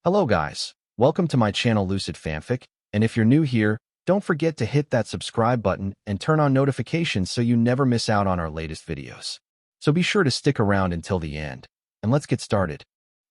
Hello guys, welcome to my channel Lucid Fanfic, and if you're new here, don't forget to hit that subscribe button and turn on notifications so you never miss out on our latest videos. So be sure to stick around until the end, and let's get started.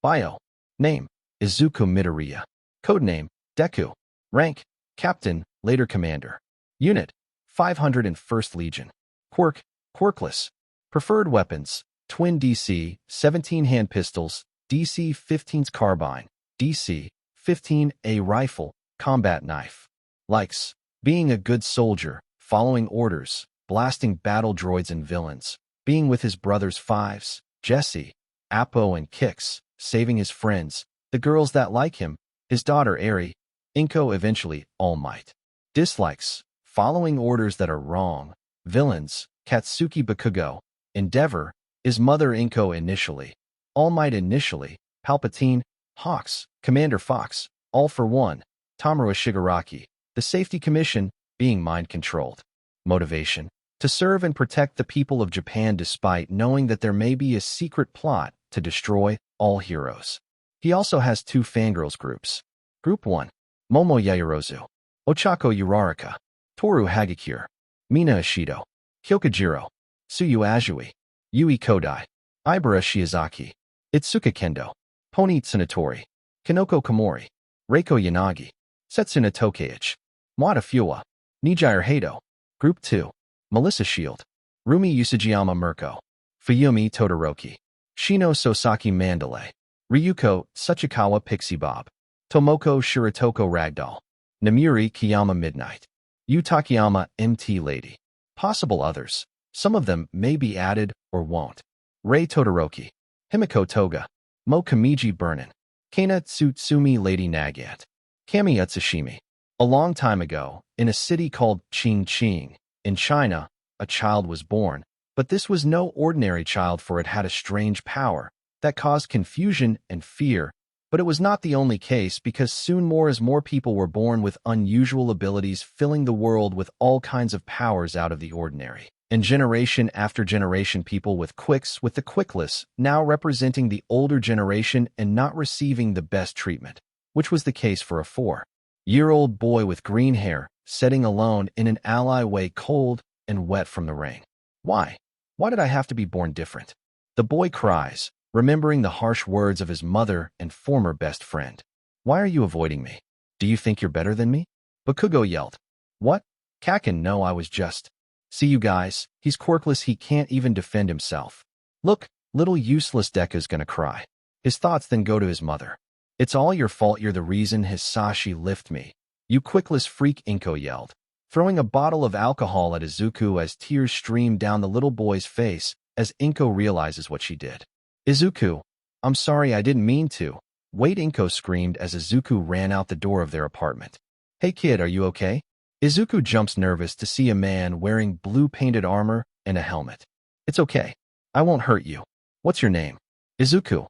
Bio. Name: Izuku Midoriya. Codename: Deku. Rank: Captain, later Commander. Unit: 501st Legion. Quirk: Quirkless. Preferred weapons: Twin DC, 17 hand pistols, DC 15's carbine, DC 15A rifle, combat knife. Likes: being a good soldier, following orders, blasting battle droids and villains, being with his brothers Fives, Jesse, Appo and Kix, saving his friends, the girls that like him, his daughter Eri, Inko eventually All Might. Dislikes: following orders that are wrong, villains, Katsuki Bakugo, Endeavor, his mother Inko initially, All Might initially, Palpatine, Hawks, Commander Fox, All for One, Tamura Shigaraki, the Safety Commission, being mind-controlled. Motivation: to serve and protect the people of Japan despite knowing that there may be a secret plot to destroy all heroes. He also has two fangirls groups. Group 1: Momo Yaoyorozu, Ochako Uraraka, Toru Hagakure, Mina Ishido, Hyokujiro, Tsuyu Azui, Yui Kodai, Ibara Shiozaki, Itsuka Kendo, Pony Tsunatori, Kanoko Komori, Reiko Yanagi, Setsuna Tokeichi, Wada Fuwa, Nijire Hado. Group 2: Melissa Shield, Rumi Usajiyama Mirko, Fuyumi Todoroki, Shino Sosaki Mandalay, Ryuko Tsuchikawa Pixie Bob, Tomoko Shiratoko Ragdoll, Namuri Kiyama Midnight, Yu Takayama MT Lady. Possible others. Some of them may be added or won't. Rei Todoroki, Himiko Toga, Mo Kamiji Burnin, Kana Tsutsumi Lady Nagat, Kami Utsushimi. A long time ago, in a city called Qingqing, in China, a child was born, but this was no ordinary child, for it had a strange power that caused confusion and fear. But it was not the only case, because soon more people were born with unusual abilities, filling the world with all kinds of powers out of the ordinary. And generation after generation, people with quicks, with the quickless, now representing the older generation and not receiving the best treatment, which was the case for a 4-year-old boy with green hair, sitting alone in an alleyway, cold and wet from the rain. Why? Why did I have to be born different? The boy cries, remembering the harsh words of his mother and former best friend. Why are you avoiding me? Do you think you're better than me? Bakugo yelled. What? Kaken, no, I was just... See you guys, he's quirkless, he can't even defend himself. Look, little useless Deku's gonna cry. His thoughts then go to his mother. It's all your fault, you're the reason his Sashi lift me. You quickless freak, Inko yelled, throwing a bottle of alcohol at Izuku as tears stream down the little boy's face as Inko realizes what she did. Izuku, I'm sorry, I didn't mean to. Wait, Inko screamed as Izuku ran out the door of their apartment. Hey kid, are you okay? Izuku jumps nervous to see a man wearing blue painted armor and a helmet. It's okay. I won't hurt you. What's your name? Izuku.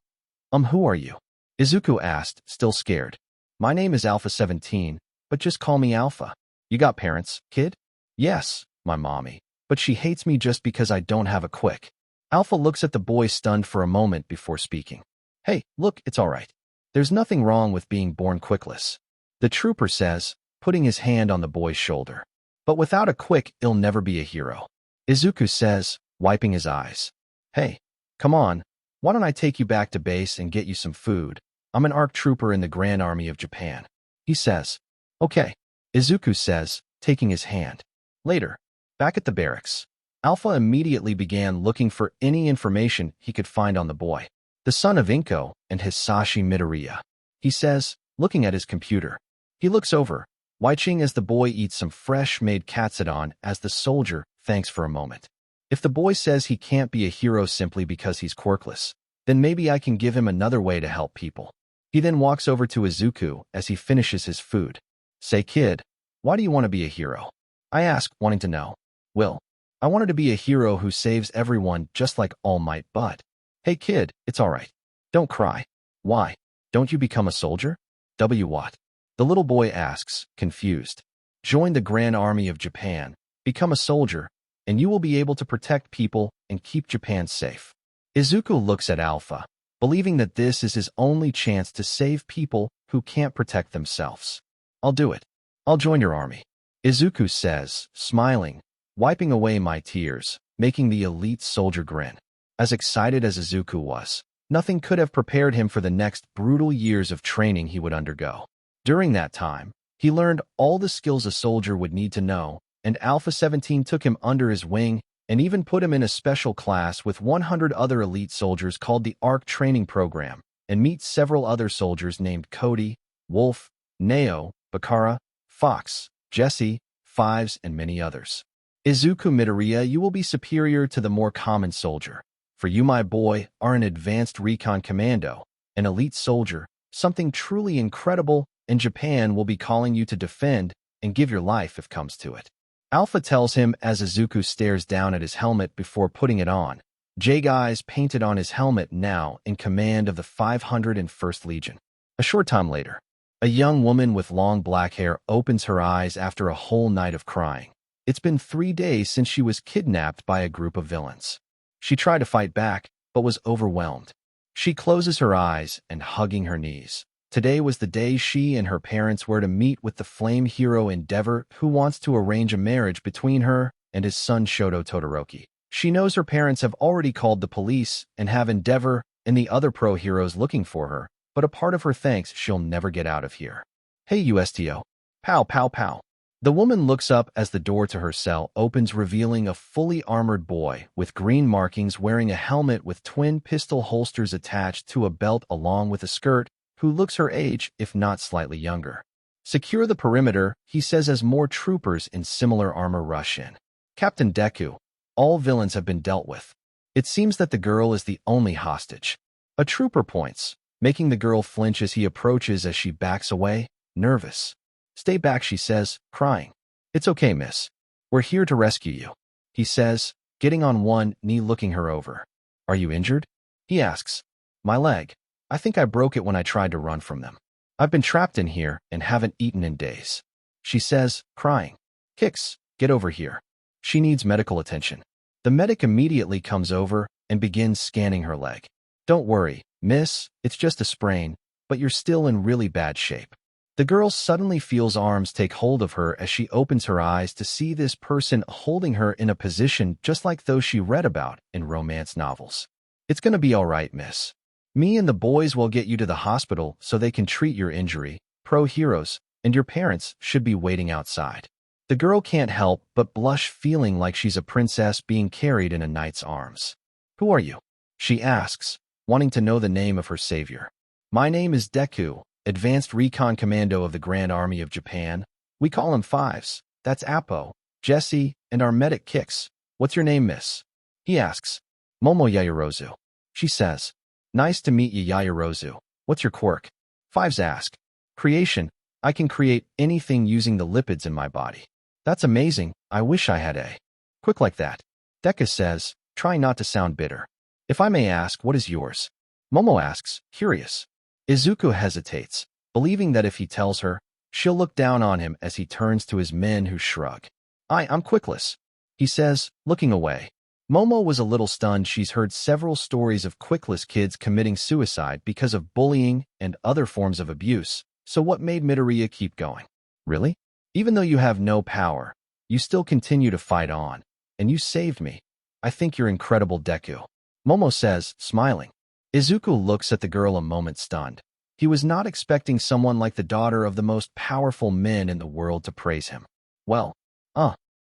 Who are you? Izuku asked, still scared. My name is Alpha 17, but just call me Alpha. You got parents, kid? Yes, my mommy, but she hates me just because I don't have a quick. Alpha looks at the boy stunned for a moment before speaking. Hey, look, it's all right. There's nothing wrong with being born quickless. The trooper says, putting his hand on the boy's shoulder. But without a quick, he'll never be a hero. Izuku says, wiping his eyes. Hey, come on. Why don't I take you back to base and get you some food? I'm an ARC trooper in the Grand Army of Japan. He says. Okay. Izuku says, taking his hand. Later, back at the barracks, Alpha immediately began looking for any information he could find on the boy, the son of Inko and his Sashi Midoriya. He says, looking at his computer. He looks over, watching as the boy eats some fresh-made katsudon as the soldier thanks for a moment. If the boy says he can't be a hero simply because he's quirkless, then maybe I can give him another way to help people. He then walks over to Izuku as he finishes his food. Say, kid, why do you want to be a hero? I ask, wanting to know. Well, I wanted to be a hero who saves everyone just like All Might, but... Hey kid, it's all right. Don't cry. Why? Don't you become a soldier? What? The little boy asks, confused. Join the Grand Army of Japan, become a soldier, and you will be able to protect people and keep Japan safe. Izuku looks at Alpha, believing that this is his only chance to save people who can't protect themselves. I'll do it. I'll join your army, Izuku says, smiling, wiping away my tears, making the elite soldier grin. As excited as Izuku was, nothing could have prepared him for the next brutal years of training he would undergo. During that time, he learned all the skills a soldier would need to know, and Alpha 17 took him under his wing and even put him in a special class with 100 other elite soldiers called the ARC Training Program, and meet several other soldiers named Cody, Wolf, Neo, Bakara, Fox, Jesse, Fives, and many others. Izuku Midoriya, you will be superior to the more common soldier. For you, my boy, are an advanced recon commando, an elite soldier, something truly incredible, and Japan will be calling you to defend and give your life if comes to it. Alpha tells him as Izuku stares down at his helmet before putting it on. J-Guys painted on his helmet now in command of the 501st Legion. A short time later, a young woman with long black hair opens her eyes after a whole night of crying. It's been 3 days since she was kidnapped by a group of villains. She tried to fight back, but was overwhelmed. She closes her eyes and hugging her knees. Today was the day she and her parents were to meet with the flame hero Endeavor, who wants to arrange a marriage between her and his son Shoto Todoroki. She knows her parents have already called the police and have Endeavor and the other pro heroes looking for her, but a part of her thinks she'll never get out of here. Hey USTO. Pow pow pow. The woman looks up as the door to her cell opens, revealing a fully armored boy with green markings wearing a helmet with twin pistol holsters attached to a belt along with a skirt, who looks her age, if not slightly younger. Secure the perimeter, he says as more troopers in similar armor rush in. Captain Deku, all villains have been dealt with. It seems that the girl is the only hostage. A trooper points, making the girl flinch as he approaches as she backs away, nervous. Stay back, she says, crying. It's okay, miss. We're here to rescue you, he says, getting on one knee looking her over. Are you injured? He asks. My leg. I think I broke it when I tried to run from them. I've been trapped in here and haven't eaten in days, she says, crying. Kix, get over here. She needs medical attention. The medic immediately comes over and begins scanning her leg. Don't worry, miss, it's just a sprain, but you're still in really bad shape. The girl suddenly feels arms take hold of her as she opens her eyes to see this person holding her in a position just like those she read about in romance novels. It's gonna be all right, miss. Me and the boys will get you to the hospital so they can treat your injury, pro heroes, and your parents should be waiting outside. The girl can't help but blush, feeling like she's a princess being carried in a knight's arms. Who are you? She asks, wanting to know the name of her savior. My name is Deku, Advanced Recon Commando of the Grand Army of Japan. We call him Fives. That's Appo, Jesse, and our medic Kix. What's your name, miss? He asks. Momo Yaoyorozu. She says. Nice to meet you, Yaoyorozu. What's your quirk? Fives ask. Creation. I can create anything using the lipids in my body. That's amazing. I wish I had a quick like that. Deku says, trying not to sound bitter. If I may ask, what is yours? Momo asks, curious. Izuku hesitates, believing that if he tells her, she'll look down on him as he turns to his men who shrug. I'm Quirkless, he says, looking away. Momo was a little stunned. She's heard several stories of Quirkless kids committing suicide because of bullying and other forms of abuse, so what made Midoriya keep going? Really? Even though you have no power, you still continue to fight on, and you saved me. I think you're incredible, Deku. Momo says, smiling. Izuku looks at the girl a moment stunned. He was not expecting someone like the daughter of the most powerful men in the world to praise him. Well,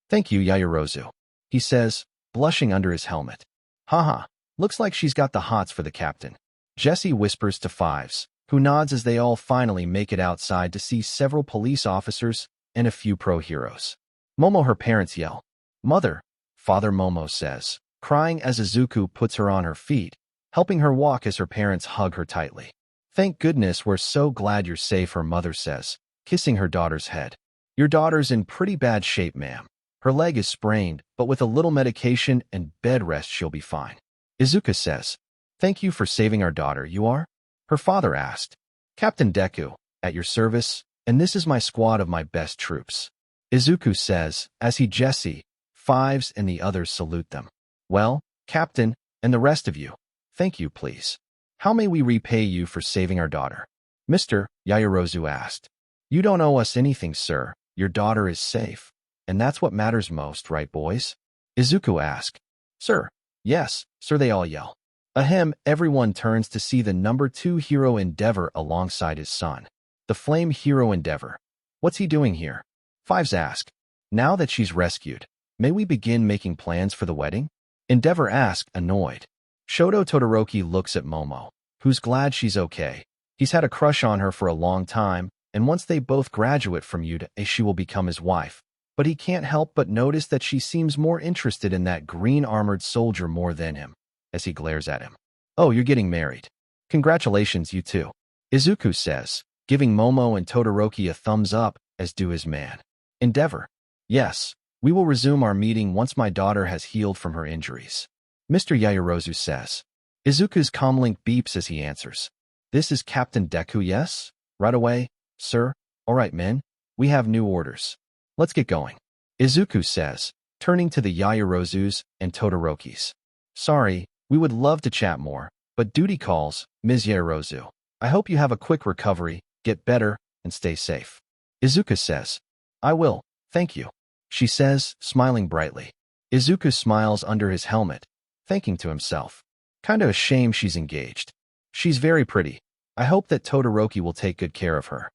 thank you, Yaoyorozu, he says, blushing under his helmet. Haha, looks like she's got the hots for the captain. Jesse whispers to Fives, who nods as they all finally make it outside to see several police officers and a few pro heroes. Momo, her parents yell. Mother, Father, Momo says, crying as Izuku puts her on her feet, helping her walk as her parents hug her tightly. Thank goodness, we're so glad you're safe, her mother says, kissing her daughter's head. Your daughter's in pretty bad shape, ma'am. Her leg is sprained, but with a little medication and bed rest she'll be fine. Izuku says, thank you for saving our daughter. You are? Her father asked. Captain Deku, at your service, and this is my squad of my best troops. Izuku says, as he Jesse, Fives, and the others salute them. Well, Captain, and the rest of you, thank you, please. How may we repay you for saving our daughter? Mr. Yaoyorozu asked. You don't owe us anything, sir. Your daughter is safe. And that's what matters most, right, boys? Izuku asked. Sir. Yes, sir, they all yell. Ahem, everyone turns to see the number 2 hero Endeavor alongside his son. The flame hero Endeavor. What's he doing here? Fives ask. Now that she's rescued, may we begin making plans for the wedding? Endeavor asked, annoyed. Shoto Todoroki looks at Momo, who's glad she's okay. He's had a crush on her for a long time, and once they both graduate from UDA, she will become his wife. But he can't help but notice that she seems more interested in that green-armored soldier more than him, as he glares at him. Oh, you're getting married. Congratulations, you two. Izuku says, giving Momo and Todoroki a thumbs up, as do his man. Endeavor. Yes, we will resume our meeting once my daughter has healed from her injuries. Mr. Yaoyorozu says. Izuku's comlink beeps as he answers. This is Captain Deku, yes? Right away, sir. All right, men. We have new orders. Let's get going. Izuku says, turning to the Yaoyorozus and Todorokis. Sorry, we would love to chat more, but duty calls, Ms. Yaoyorozu. I hope you have a quick recovery, get better, and stay safe. Izuku says, I will, thank you. She says, smiling brightly. Izuku smiles under his helmet, thinking to himself. Kinda a shame she's engaged. She's very pretty. I hope that Todoroki will take good care of her.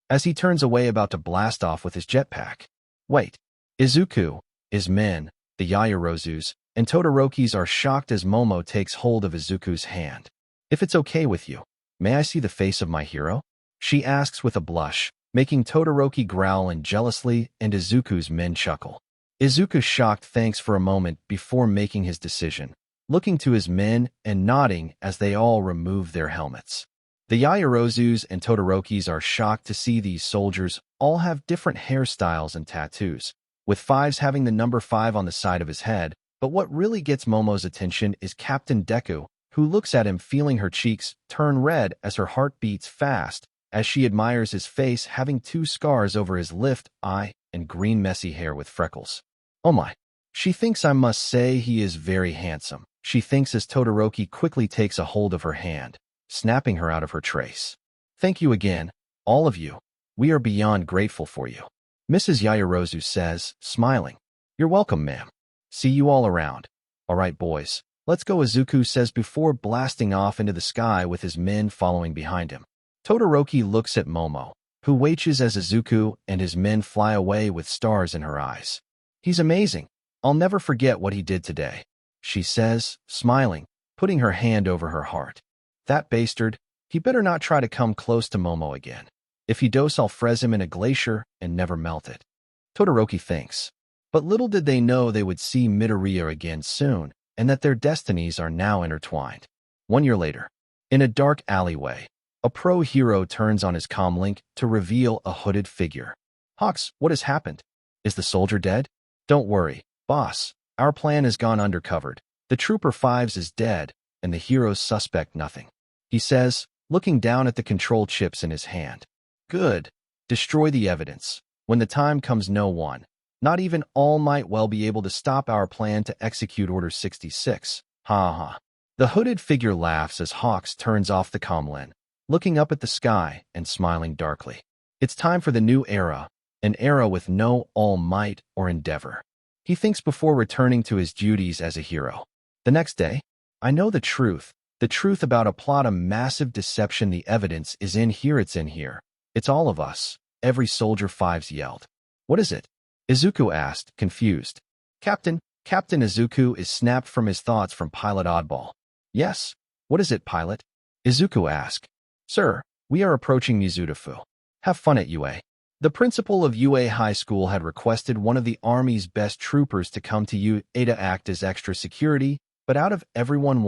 As he turns away about to blast off with his jetpack. Wait. Izuku, his men, the Yaoyorozus, and Todorokis are shocked as Momo takes hold of Izuku's hand. If it's okay with you, may I see the face of my hero? She asks with a blush, making Todoroki growl and jealously and Izuku's men chuckle. Izuku shocked thanks for a moment before making his decision, looking to his men and nodding as they all remove their helmets. The Yaoyorozus and Todorokis are shocked to see these soldiers all have different hairstyles and tattoos, with Fives having the number 5 on the side of his head, but what really gets Momo's attention is Captain Deku, who looks at him feeling her cheeks turn red as her heart beats fast, as she admires his face having 2 scars over his left eye and green messy hair with freckles. Oh my. She thinks I must say he is very handsome, she thinks as Todoroki quickly takes a hold of her hand, snapping her out of her trace. Thank you again, all of you. We are beyond grateful for you. Mrs. Yaoyorozu says, smiling. You're welcome, ma'am. See you all around. All right, boys. Let's go, Izuku says before blasting off into the sky with his men following behind him. Todoroki looks at Momo, who watches as Izuku and his men fly away with stars in her eyes. He's amazing. I'll never forget what he did today, she says, smiling, putting her hand over her heart. That bastard, he better not try to come close to Momo again. If he does, I'll freeze him in a glacier and never melt it. Todoroki thinks. But little did they know they would see Midoriya again soon, and that their destinies are now intertwined. 1 year later, in a dark alleyway, a pro-hero turns on his comlink to reveal a hooded figure. Hawks, what has happened? Is the soldier dead? Don't worry, boss. Our plan has gone undercovered. The Trooper Fives is dead, and the heroes suspect nothing. He says, looking down at the control chips in his hand. Good. Destroy the evidence. When the time comes, no one, not even All Might, will be able to stop our plan to execute Order 66. Ha ha. The hooded figure laughs as Hawks turns off the comlin, looking up at the sky and smiling darkly. It's time for the new era, an era with no All Might or Endeavor. He thinks before returning to his duties as a hero. The next day, I know the truth about a plot of massive deception. The evidence is in here, it's in here. It's all of us, every soldier, Fives yelled. What is it? Izuku asked, confused. Captain Izuku is snapped from his thoughts from Pilot Oddball. Yes, what is it, Pilot? Izuku asked. Sir, we are approaching Mizudafu. Have fun at UA. The principal of UA High School had requested one of the Army's best troopers to come to UA to act as extra security, but out of everyone,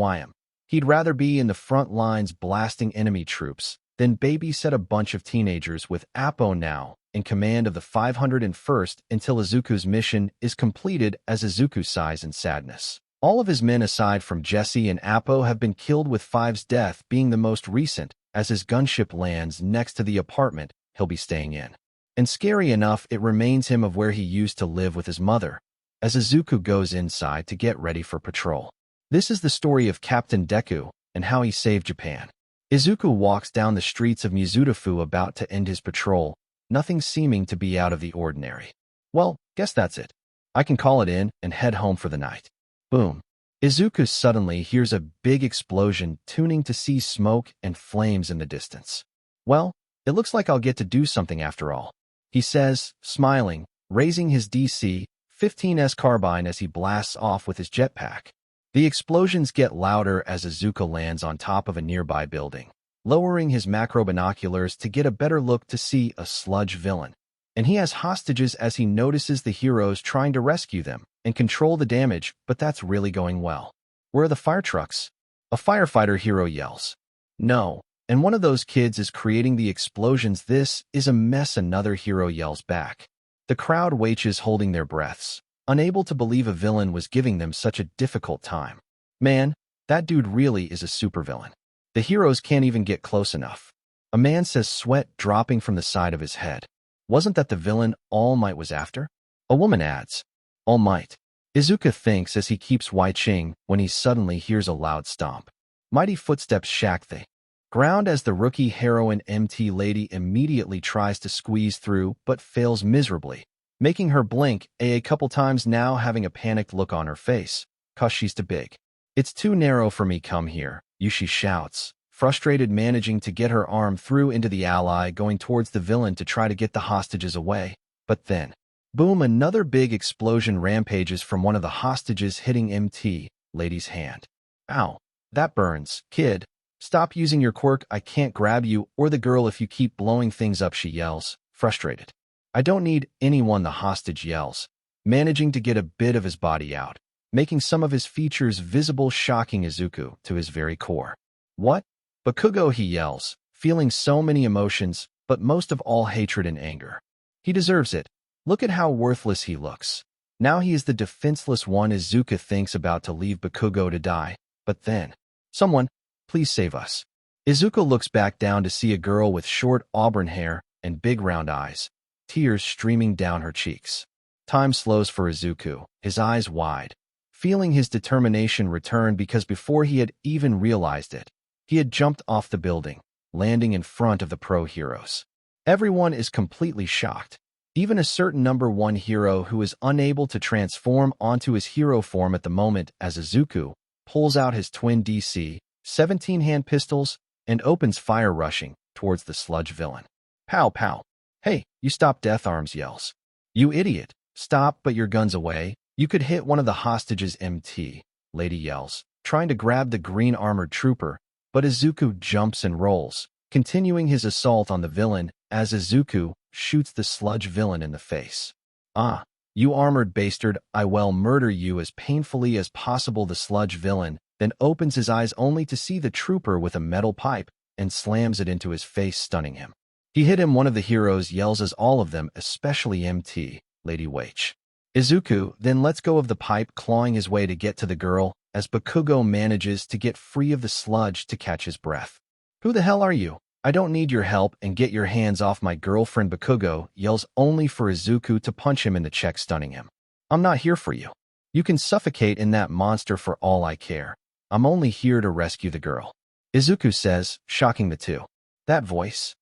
he'd rather be in the front lines blasting enemy troops than babysit a bunch of teenagers, with Appo now in command of the 501st until Izuku's mission is completed. As Izuku sighs in sadness. All of his men aside from Jesse and Appo have been killed, with Five's death being the most recent, as his gunship lands next to the apartment he'll be staying in. And scary enough, it reminds him of where he used to live with his mother, as Izuku goes inside to get ready for patrol. This is the story of Captain Deku, and how he saved Japan. Izuku walks down the streets of Mizutofu about to end his patrol, nothing seeming to be out of the ordinary. Well, guess that's it. I can call it in and head home for the night. Boom. Izuku suddenly hears a big explosion, tuning to see smoke and flames in the distance. Well, it looks like I'll get to do something after all, he says, smiling, raising his DC-15's carbine as he blasts off with his jetpack. The explosions get louder as Izuku lands on top of a nearby building, lowering his macro binoculars to get a better look to see a Sludge villain. And he has hostages as he notices the heroes trying to rescue them and control the damage, but that's really going well. Where are the fire trucks? A firefighter hero yells. No, and one of those kids is creating the explosions. This is a mess, another hero yells back. The crowd waits holding their breaths, unable to believe a villain was giving them such a difficult time. Man, that dude really is a supervillain. The heroes can't even get close enough. A man says, sweat dropping from the side of his head. Wasn't that the villain All Might was after? A woman adds, All Might. Izuku thinks as he keeps watching when he suddenly hears a loud stomp. Mighty footsteps shack the ground as the rookie heroine MT lady immediately tries to squeeze through but fails miserably, making her blink a couple times now, having a panicked look on her face, 'cause she's too big. It's too narrow for me, come here, she shouts, frustrated, managing to get her arm through into the ally going towards the villain to try to get the hostages away. But then, boom, another big explosion rampages from one of the hostages, hitting MT lady's hand. Ow, that burns, kid. Stop using your quirk, I can't grab you or the girl if you keep blowing things up, she yells, frustrated. I don't need anyone, the hostage yells, managing to get a bit of his body out, making some of his features visible, shocking Izuku to his very core. What? Bakugo, he yells, feeling so many emotions, but most of all hatred and anger. He deserves it. Look at how worthless he looks. Now he is the defenseless one. Izuku thinks about to leave Bakugo to die, but then, someone, please save us. Izuku looks back down to see a girl with short auburn hair and big round eyes, tears streaming down her cheeks. Time slows for Izuku, his eyes wide, feeling his determination return, because before he had even realized it, he had jumped off the building, landing in front of the pro heroes. Everyone is completely shocked. Even a certain number one hero who is unable to transform onto his hero form at the moment, as Izuku pulls out his twin DC-17 hand pistols and opens fire, rushing towards the Sludge villain. Pow pow. Hey, you stop, Death Arms yells. You idiot. Stop, but your gun's away. You could hit one of the hostages, MT lady yells, trying to grab the green armored trooper, but Izuku jumps and rolls, continuing his assault on the villain as Izuku shoots the Sludge villain in the face. Ah, you armored bastard, I will murder you as painfully as possible. The Sludge villain then opens his eyes only to see the trooper with a metal pipe and slams it into his face, stunning him. He hit him, one of the heroes yells as all of them, especially MT lady wait. Izuku then lets go of the pipe, clawing his way to get to the girl, as Bakugo manages to get free of the Sludge to catch his breath. Who the hell are you? I don't need your help, and get your hands off my girlfriend. Bakugo yells, only for Izuku to punch him in the chest, stunning him. I'm not here for you. You can suffocate in that monster for all I care. I'm only here to rescue the girl, Izuku says, shocking the two. That voice?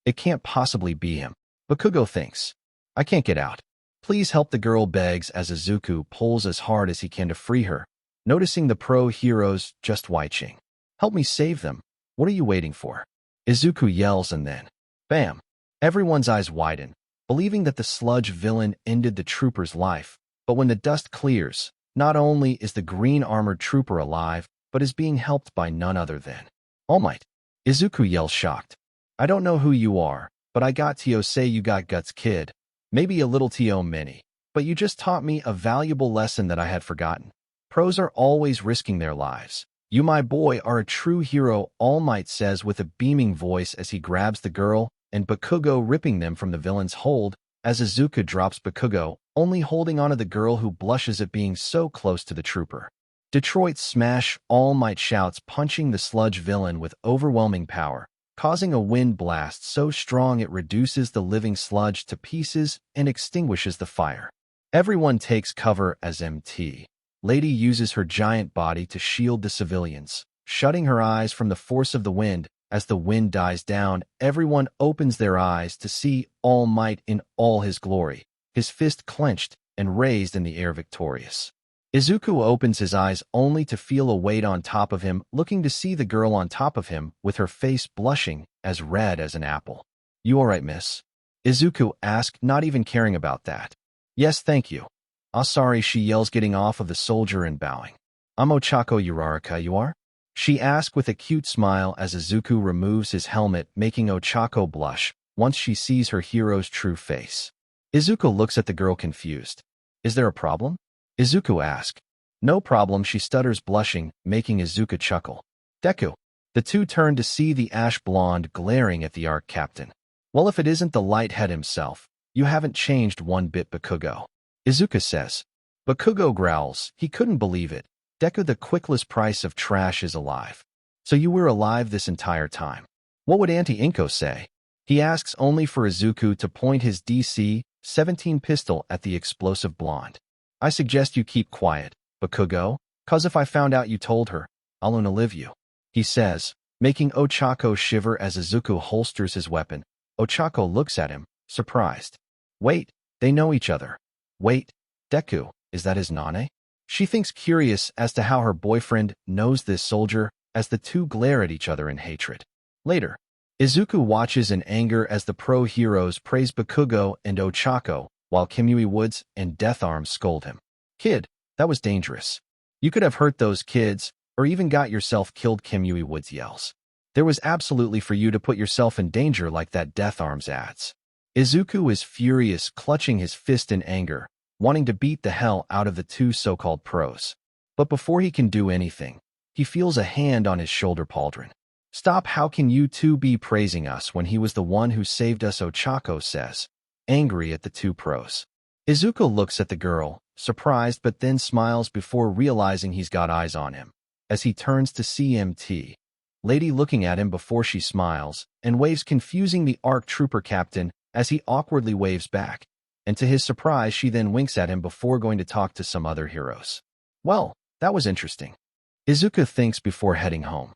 It can't possibly be him. Bakugo thinks. I can't get out. Please help, the girl begs as Izuku pulls as hard as he can to free her, noticing the pro heroes just watching. Help me save them. What are you waiting for? Izuku yells, and then, bam! Everyone's eyes widen, believing that the Sludge villain ended the trooper's life. But when the dust clears, not only is the green armored trooper alive, but is being helped by none other than All Might. Izuku yells, shocked. I don't know who you are, but I got to say you got guts, kid. Maybe a little to many, but you just taught me a valuable lesson that I had forgotten. Pros are always risking their lives. You, my boy, are a true hero, All Might says with a beaming voice as he grabs the girl and Bakugo, ripping them from the villain's hold, as Izuku drops Bakugo, only holding onto the girl, who blushes at being so close to the trooper. Detroit smash, All Might shouts, punching the Sludge villain with overwhelming power, causing a wind blast so strong it reduces the living Sludge to pieces and extinguishes the fire. Everyone takes cover as MT lady uses her giant body to shield the civilians, shutting her eyes from the force of the wind. As the wind dies down, everyone opens their eyes to see All Might in all his glory, his fist clenched and raised in the air victorious. Izuku opens his eyes only to feel a weight on top of him, looking to see the girl on top of him with her face blushing as red as an apple. "You all right, miss?" Izuku asked, not even caring about that. "Yes, thank you." "Ah, sorry," she yells, getting off of the soldier and bowing. "I'm Ochako Uraraka, you are?" she asked with a cute smile as Izuku removes his helmet, making Ochako blush once she sees her hero's true face. Izuku looks at the girl confused. "Is there a problem?" Izuku asks. "No problem," she stutters, blushing, making Izuku chuckle. "Deku." The two turn to see the ash blonde glaring at the arc captain. "Well, if it isn't the light head himself, you haven't changed one bit, Bakugo," Izuku says. Bakugo growls. He couldn't believe it. "Deku, the quickless price of trash, is alive. So you were alive this entire time. What would Auntie Inko say?" He asks, only for Izuku to point his DC-17 pistol at the explosive blonde. "I suggest you keep quiet, Bakugo, 'cause if I found out you told her, I'll unalive you," he says, making Ochako shiver as Izuku holsters his weapon. Ochako looks at him, surprised. "Wait, they know each other. Wait, Deku, is that his Nane?" She thinks, curious as to how her boyfriend knows this soldier, as the two glare at each other in hatred. Later, Izuku watches in anger as the pro heroes praise Bakugo and Ochako, while Kimui Woods and Death Arms scold him. "Kid, that was dangerous. You could have hurt those kids, or even got yourself killed," Kimui Woods yells. "There was absolutely for you to put yourself in danger like that," Death Arms adds. Izuku is furious, clutching his fist in anger, wanting to beat the hell out of the two so-called pros. But before he can do anything, he feels a hand on his shoulder. "Pauldron. Stop, how can you two be praising us when he was the one who saved us?" Ochako says, angry at the two pros. Izuku looks at the girl, surprised, but then smiles before realizing he's got eyes on him, as he turns to CMT Lady looking at him before she smiles, and waves, confusing the ARC Trooper captain as he awkwardly waves back. And to his surprise, she then winks at him before going to talk to some other heroes. "Well, that was interesting," Izuku thinks before heading home.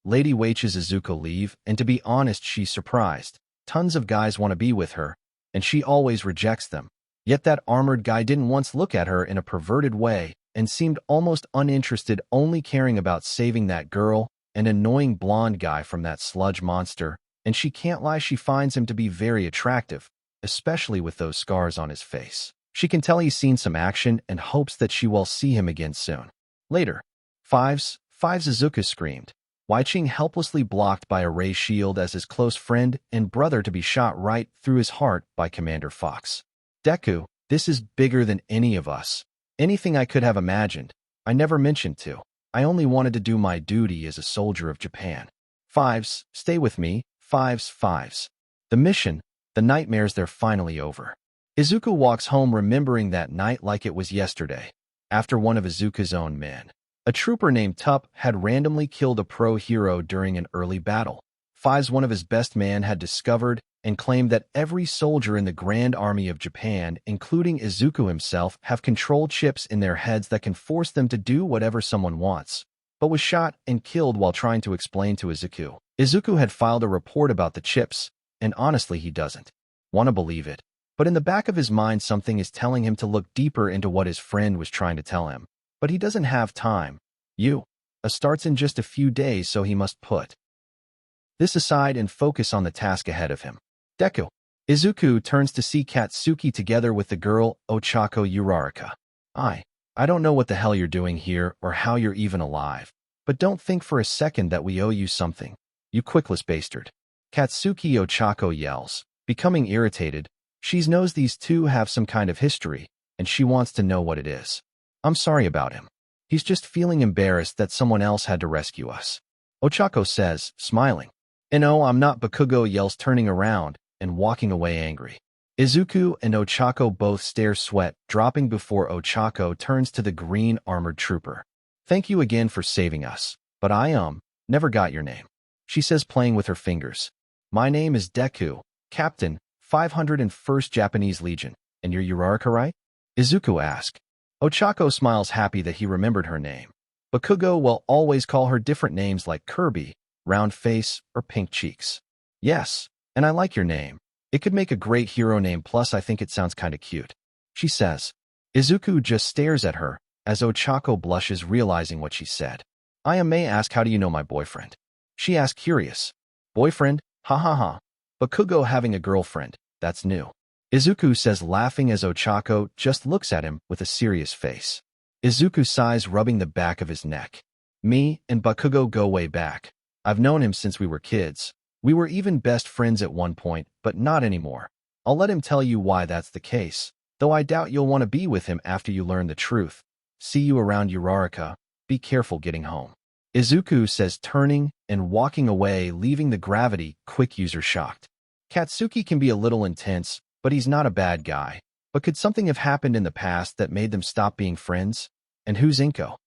Lady waits Izuku leave, and to be honest, she's surprised. Tons of guys want to be with her, and she always rejects them. Yet that armored guy didn't once look at her in a perverted way and seemed almost uninterested, only caring about saving that girl, an annoying blonde guy from that sludge monster, and she can't lie, she finds him to be very attractive, especially with those scars on his face. She can tell he's seen some action and hopes that she will see him again soon. Later, Fives, Izuku screamed, watching helplessly blocked by a ray shield as his close friend and brother to be shot right through his heart by Commander Fox. "Deku, this is bigger than any of us. Anything I could have imagined. I never mentioned to. I only wanted to do my duty as a soldier of Japan. Fives, stay with me, Fives. The mission, the nightmares, they're finally over." Izuku walks home remembering that night like it was yesterday. After one of Izuku's own men, a trooper named Tup, had randomly killed a pro hero during an early battle. Fives, one of his best men, had discovered and claimed that every soldier in the Grand Army of Japan, including Izuku himself, have control chips in their heads that can force them to do whatever someone wants, but was shot and killed while trying to explain to Izuku. Izuku had filed a report about the chips, and honestly, he doesn't want to believe it. But in the back of his mind, something is telling him to look deeper into what his friend was trying to tell him. But he doesn't have time. Starts in just a few days, so he must put this aside and focus on the task ahead of him. Deku. Izuku turns to see Katsuki together with the girl, Ochako Uraraka. I don't know what the hell you're doing here or how you're even alive, but don't think for a second that we owe you something, you quickless bastard. Katsuki Ochako yells, becoming irritated. She knows these two have some kind of history, and she wants to know what it is. "I'm sorry about him. He's just feeling embarrassed that someone else had to rescue us," Ochako says, smiling. "No, I'm not," Bakugo yells, turning around and walking away angry. Izuku and Ochako both stare, sweat dropping before Ochako turns to the green armored trooper. "Thank you again for saving us, but I never got your name," she says, playing with her fingers. "My name is Deku, Captain, 501st Japanese Legion, and you're Uraraka, right?" Izuku asks. Ochako smiles, happy that he remembered her name. Bakugo will always call her different names like Kirby, round face, or pink cheeks. Yes, and I like your name. It could make a great hero name, plus I think it sounds kinda cute, she says. Izuku just stares at her, as Ochako blushes realizing what she said. Ayame asks, how do you know my boyfriend? She asks curious. Boyfriend? Ha ha ha. Bakugo having a girlfriend, that's new. Izuku says laughing as Ochako just looks at him with a serious face. Izuku sighs, rubbing the back of his neck. Me and Bakugo go way back. I've known him since we were kids. We were even best friends at one point, but not anymore. I'll let him tell you why that's the case, though I doubt you'll want to be with him after you learn the truth. See you around Uraraka. Be careful getting home. Izuku says, turning and walking away, leaving the gravity quick user shocked. Katsuki can be a little intense, but he's not a bad guy. But could something have happened in the past that made them stop being friends? And who's Inko?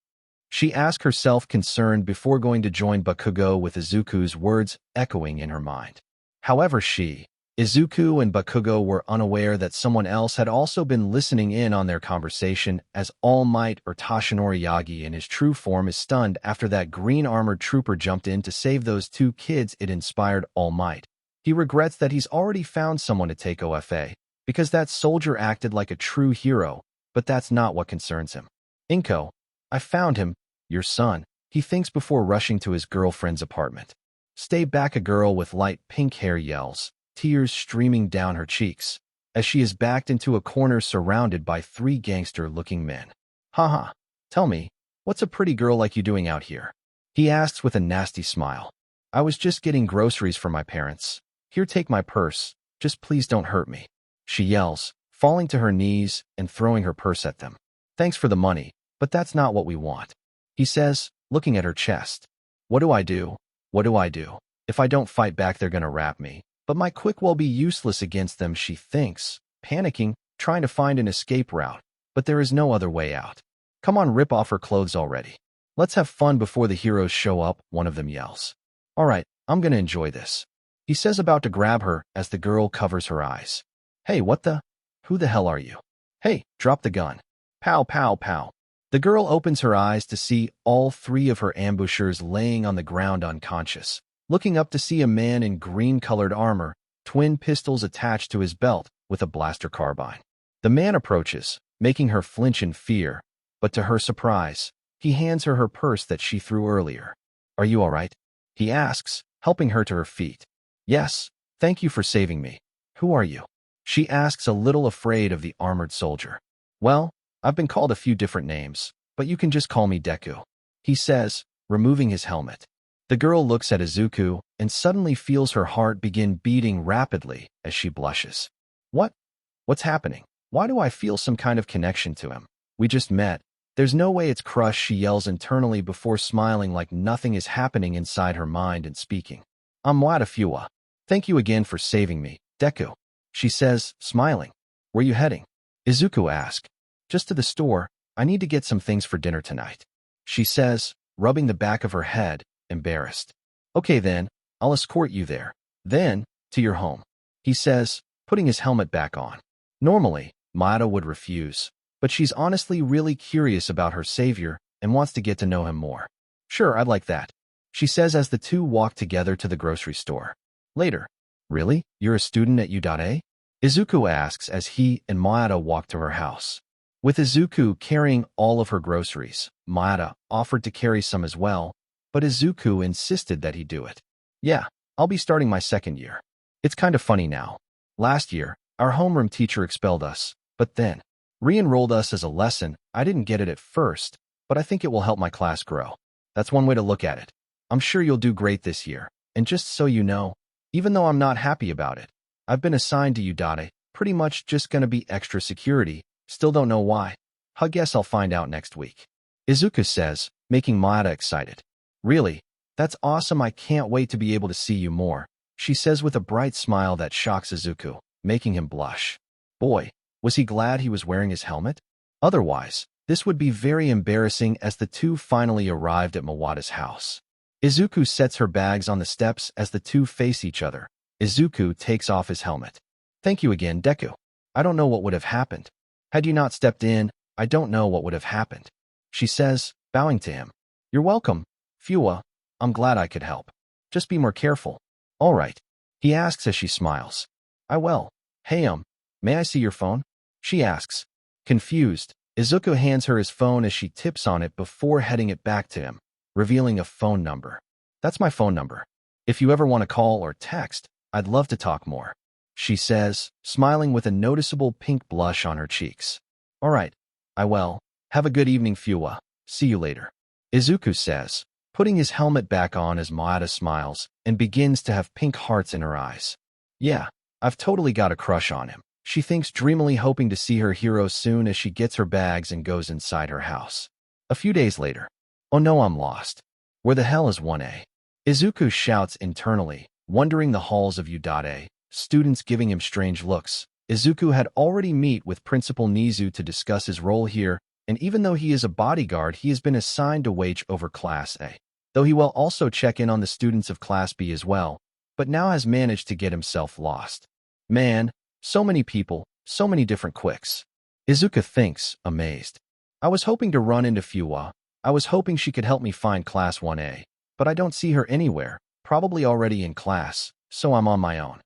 She asked herself, concerned, before going to join Bakugo, with Izuku's words echoing in her mind. However, Izuku and Bakugo were unaware that someone else had also been listening in on their conversation, as All Might, or Toshinori Yagi in his true form, is stunned after that green armored trooper jumped in to save those two kids. It inspired All Might. He regrets that he's already found someone to take OFA, because that soldier acted like a true hero, but that's not what concerns him. Inko, I found him, your son, he thinks before rushing to his girlfriend's apartment. Stay back, a girl with light pink hair yells, tears streaming down her cheeks, as she is backed into a corner surrounded by three gangster-looking men. Haha, tell me, what's a pretty girl like you doing out here? He asks with a nasty smile. I was just getting groceries for my parents. Here, take my purse, just please don't hurt me. She yells, falling to her knees and throwing her purse at them. Thanks for the money, but that's not what we want. He says, looking at her chest. What do I do? What do I do? If I don't fight back, they're gonna wrap me. But my quick will be useless against them, she thinks, panicking, trying to find an escape route. But there is no other way out. Come on, rip off her clothes already. Let's have fun before the heroes show up, one of them yells. All right, I'm gonna enjoy this. He says, about to grab her, as the girl covers her eyes. Hey, what the? Who the hell are you? Hey, drop the gun. Pow, pow, pow. The girl opens her eyes to see all three of her ambushers laying on the ground unconscious, looking up to see a man in green-colored armor, twin pistols attached to his belt, with a blaster carbine. The man approaches, making her flinch in fear, but to her surprise, he hands her purse that she threw earlier. Are you all right? He asks, helping her to her feet. Yes, thank you for saving me. Who are you? She asks, a little afraid of the armored soldier. Well, I've been called a few different names, but you can just call me Deku, he says, removing his helmet. The girl looks at Izuku and suddenly feels her heart begin beating rapidly as she blushes. What's happening? Why do I feel some kind of connection to him? We just met. There's no way it's Crush, she yells internally before smiling like nothing is happening inside her mind and speaking. I'm Watafuwa. Thank you again for saving me, Deku, she says, smiling. Where you heading? Izuku asks. Just to the store. I need to get some things for dinner tonight, she says, rubbing the back of her head, embarrassed. Okay then, I'll escort you there. Then, to your home, he says, putting his helmet back on. Normally, Mayada would refuse, but she's honestly really curious about her savior and wants to get to know him more. Sure, I'd like that, she says as the two walk together to the grocery store. Later. Really? You're a student at U.A? Izuku asks as he and Mayada walk to her house. With Izuku carrying all of her groceries, Mayada offered to carry some as well, but Izuku insisted that he do it. Yeah, I'll be starting my second year. It's kind of funny now. Last year, our homeroom teacher expelled us, but then re-enrolled us as a lesson. I didn't get it at first, but I think it will help my class grow. That's one way to look at it. I'm sure you'll do great this year, and just so you know, even though I'm not happy about it, I've been assigned to U.A, pretty much just gonna be extra security. Still don't know why. I guess I'll find out next week, Izuku says, making Mayada excited. Really? That's awesome, I can't wait to be able to see you more, she says with a bright smile that shocks Izuku, making him blush. Boy, was he glad he was wearing his helmet? Otherwise, this would be very embarrassing. As the two finally arrived at Mawada's house, Izuku sets her bags on the steps as the two face each other. Izuku takes off his helmet. Thank you again, Deku. I don't know what would have happened. Had you not stepped in, I don't know what would have happened, she says, bowing to him. You're welcome, Fua. I'm glad I could help. Just be more careful. All right. He asks as she smiles. I will. Hey, may I see your phone? She asks. Confused, Izuku hands her his phone as she tips on it before heading it back to him, revealing a phone number. That's my phone number. If you ever want to call or text, I'd love to talk more, she says, smiling with a noticeable pink blush on her cheeks. All right. I will. Have a good evening, Fua. See you later. Izuku says, putting his helmet back on as Maada smiles and begins to have pink hearts in her eyes. Yeah, I've totally got a crush on him, she thinks, dreamily hoping to see her hero soon as she gets her bags and goes inside her house. A few days later. Oh no, I'm lost. Where the hell is 1A? Izuku shouts internally, wandering the halls of Udate, students giving him strange looks. Izuku had already met with Principal Nizu to discuss his role here, and even though he is a bodyguard, he has been assigned to watch over Class A, though he will also check in on the students of Class B as well, but now has managed to get himself lost. Man, so many people, so many different quicks. Izuku thinks, amazed. I was hoping to run into Fua. I was hoping she could help me find Class 1A, but I don't see her anywhere, probably already in class, so I'm on my own.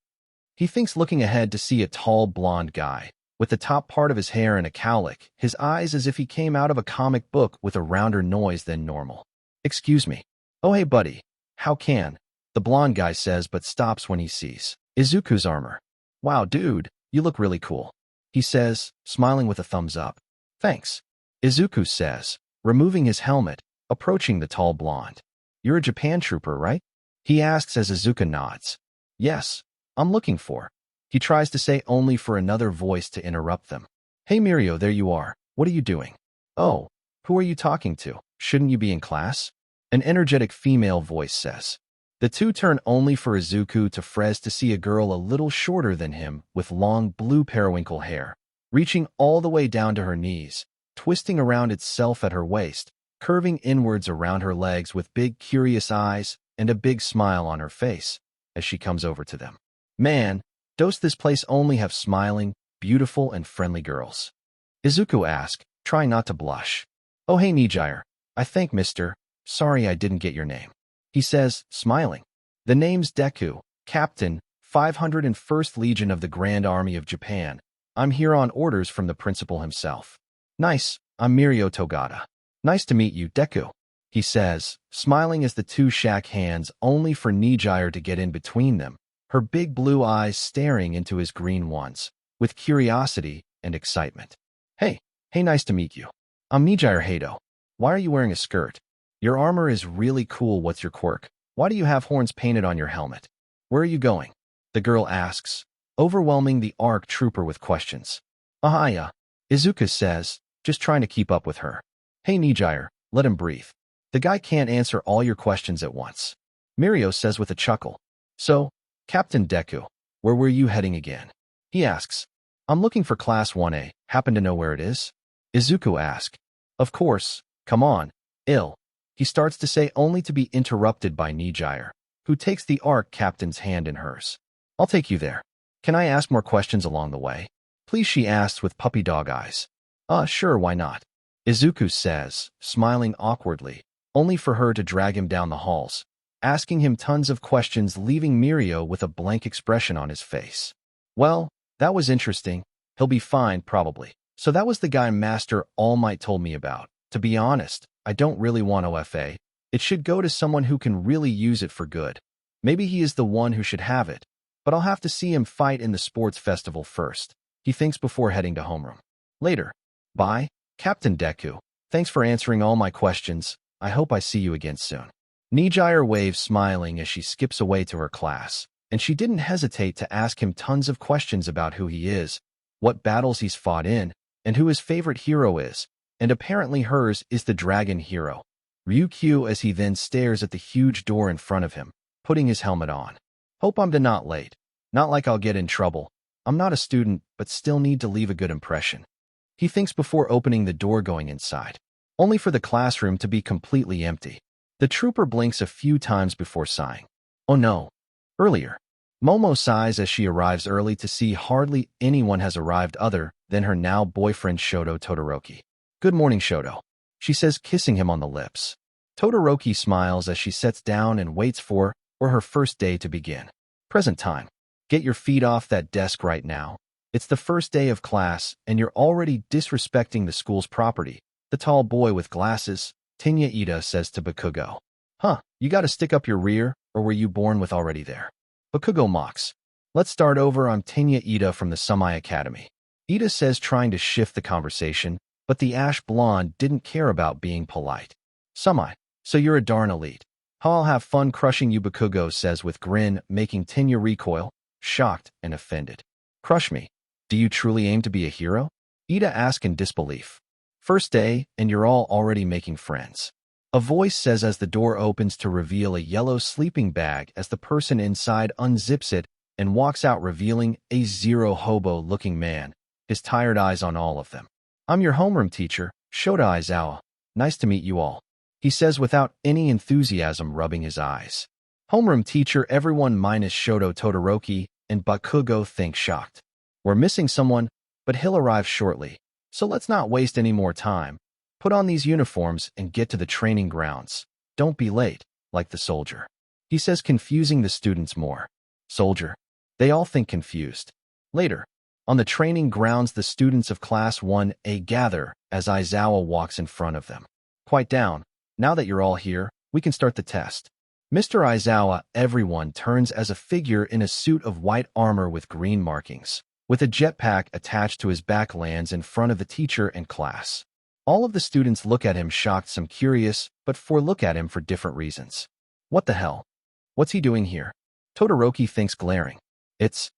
He thinks, looking ahead to see a tall blonde guy, with the top part of his hair in a cowlick, his eyes as if he came out of a comic book with a rounder nose than normal. Excuse me. Oh hey buddy. How can? The blonde guy says, but stops when he sees Izuku's armor. Wow dude, you look really cool, he says, smiling with a thumbs up. Thanks. Izuku says, removing his helmet, approaching the tall blonde. You're a Japan trooper, right? He asks as Izuku nods. Yes, I'm looking for. He tries to say, only for another voice to interrupt them. Hey Mirio, there you are. What are you doing? Oh, who are you talking to? Shouldn't you be in class? An energetic female voice says. The two turn only for Izuku to freeze to see a girl a little shorter than him with long blue periwinkle hair, reaching all the way down to her knees, twisting around itself at her waist, curving inwards around her legs with big curious eyes and a big smile on her face as she comes over to them. Man, does this place only have smiling, beautiful, and friendly girls? Izuku asks, trying not to blush. Oh hey Nijire, I think Mr. Sorry I didn't get your name. He says, smiling. The name's Deku, Captain, 501st Legion of the Grand Army of Japan. I'm here on orders from the principal himself. Nice, I'm Mirio Togata. Nice to meet you, Deku, he says, smiling as the two shake hands only for Nijire to get in between them, her big blue eyes staring into his green ones, with curiosity and excitement. Hey, nice to meet you. I'm Nijire Hato. Why are you wearing a skirt? Your armor is really cool. What's your quirk? Why do you have horns painted on your helmet? Where are you going? The girl asks, overwhelming the ARC trooper with questions. Ahaya, Izuku says, just trying to keep up with her. Hey Nijire, let him breathe. The guy can't answer all your questions at once. Mirio says with a chuckle. So, Captain Deku, where were you heading again? He asks. I'm looking for Class 1A. Happen to know where it is? Izuku asks. Of course. Come on. He starts to say, only to be interrupted by Nijire, who takes the ARC captain's hand in hers. I'll take you there. Can I ask more questions along the way? Please, she asks with puppy dog eyes. Sure, why not? Izuku says, smiling awkwardly, only for her to drag him down the halls, asking him tons of questions, leaving Mirio with a blank expression on his face. Well, that was interesting. He'll be fine, probably. So that was the guy Master All Might told me about. To be honest, I don't really want OFA. It should go to someone who can really use it for good. Maybe he is the one who should have it, but I'll have to see him fight in the sports festival first, he thinks before heading to homeroom. Later. Bye, Captain Deku. Thanks for answering all my questions. I hope I see you again soon. Nijire waves, smiling as she skips away to her class, and she didn't hesitate to ask him tons of questions about who he is, what battles he's fought in, and who his favorite hero is, and apparently hers is the dragon hero, Ryukyu, as he then stares at the huge door in front of him, putting his helmet on. Hope I'm not late. Not like I'll get in trouble. I'm not a student, but still need to leave a good impression, he thinks before opening the door going inside, only for the classroom to be completely empty. The trooper blinks a few times before sighing. Oh no. Earlier. Momo sighs as she arrives early to see hardly anyone has arrived other than her now boyfriend Shoto Todoroki. Good morning, Shoto, she says, kissing him on the lips. Todoroki smiles as she sits down and waits for her first day to begin. Present time. Get your feet off that desk right now. It's the first day of class, and you're already disrespecting the school's property. The tall boy with glasses, Tenya Ida, says to Bakugo. Huh, you gotta stick up your rear, or were you born with already there? Bakugo mocks. Let's start over. I'm Tenya Ida from the Sumai Academy. Ida says, trying to shift the conversation, but the ash blonde didn't care about being polite. Sumai, so you're a darn elite. How I'll have fun crushing you, Bakugo says with grin, making Tenya recoil, shocked and offended. Crush me? Do you truly aim to be a hero? Ida asks in disbelief. First day, and you're all already making friends. A voice says as the door opens to reveal a yellow sleeping bag as the person inside unzips it and walks out, revealing a zero hobo-looking man, his tired eyes on all of them. I'm your homeroom teacher, Shota Aizawa. Nice to meet you all, he says without any enthusiasm, rubbing his eyes. Homeroom teacher, everyone minus Shoto Todoroki and Bakugo think shocked. We're missing someone, but he'll arrive shortly, so let's not waste any more time. Put on these uniforms and get to the training grounds. Don't be late, like the soldier, he says, confusing the students more. Soldier. They all think confused. Later, on the training grounds, the students of Class 1A gather as Aizawa walks in front of them. Quiet down. Now that you're all here, we can start the test. Mr. Aizawa, everyone turns as a figure in a suit of white armor with green markings, with a jetpack attached to his back, lands in front of the teacher and class. All of the students look at him shocked, some curious, but four look at him for different reasons. What the hell? What's he doing here? Todoroki thinks, glaring. It's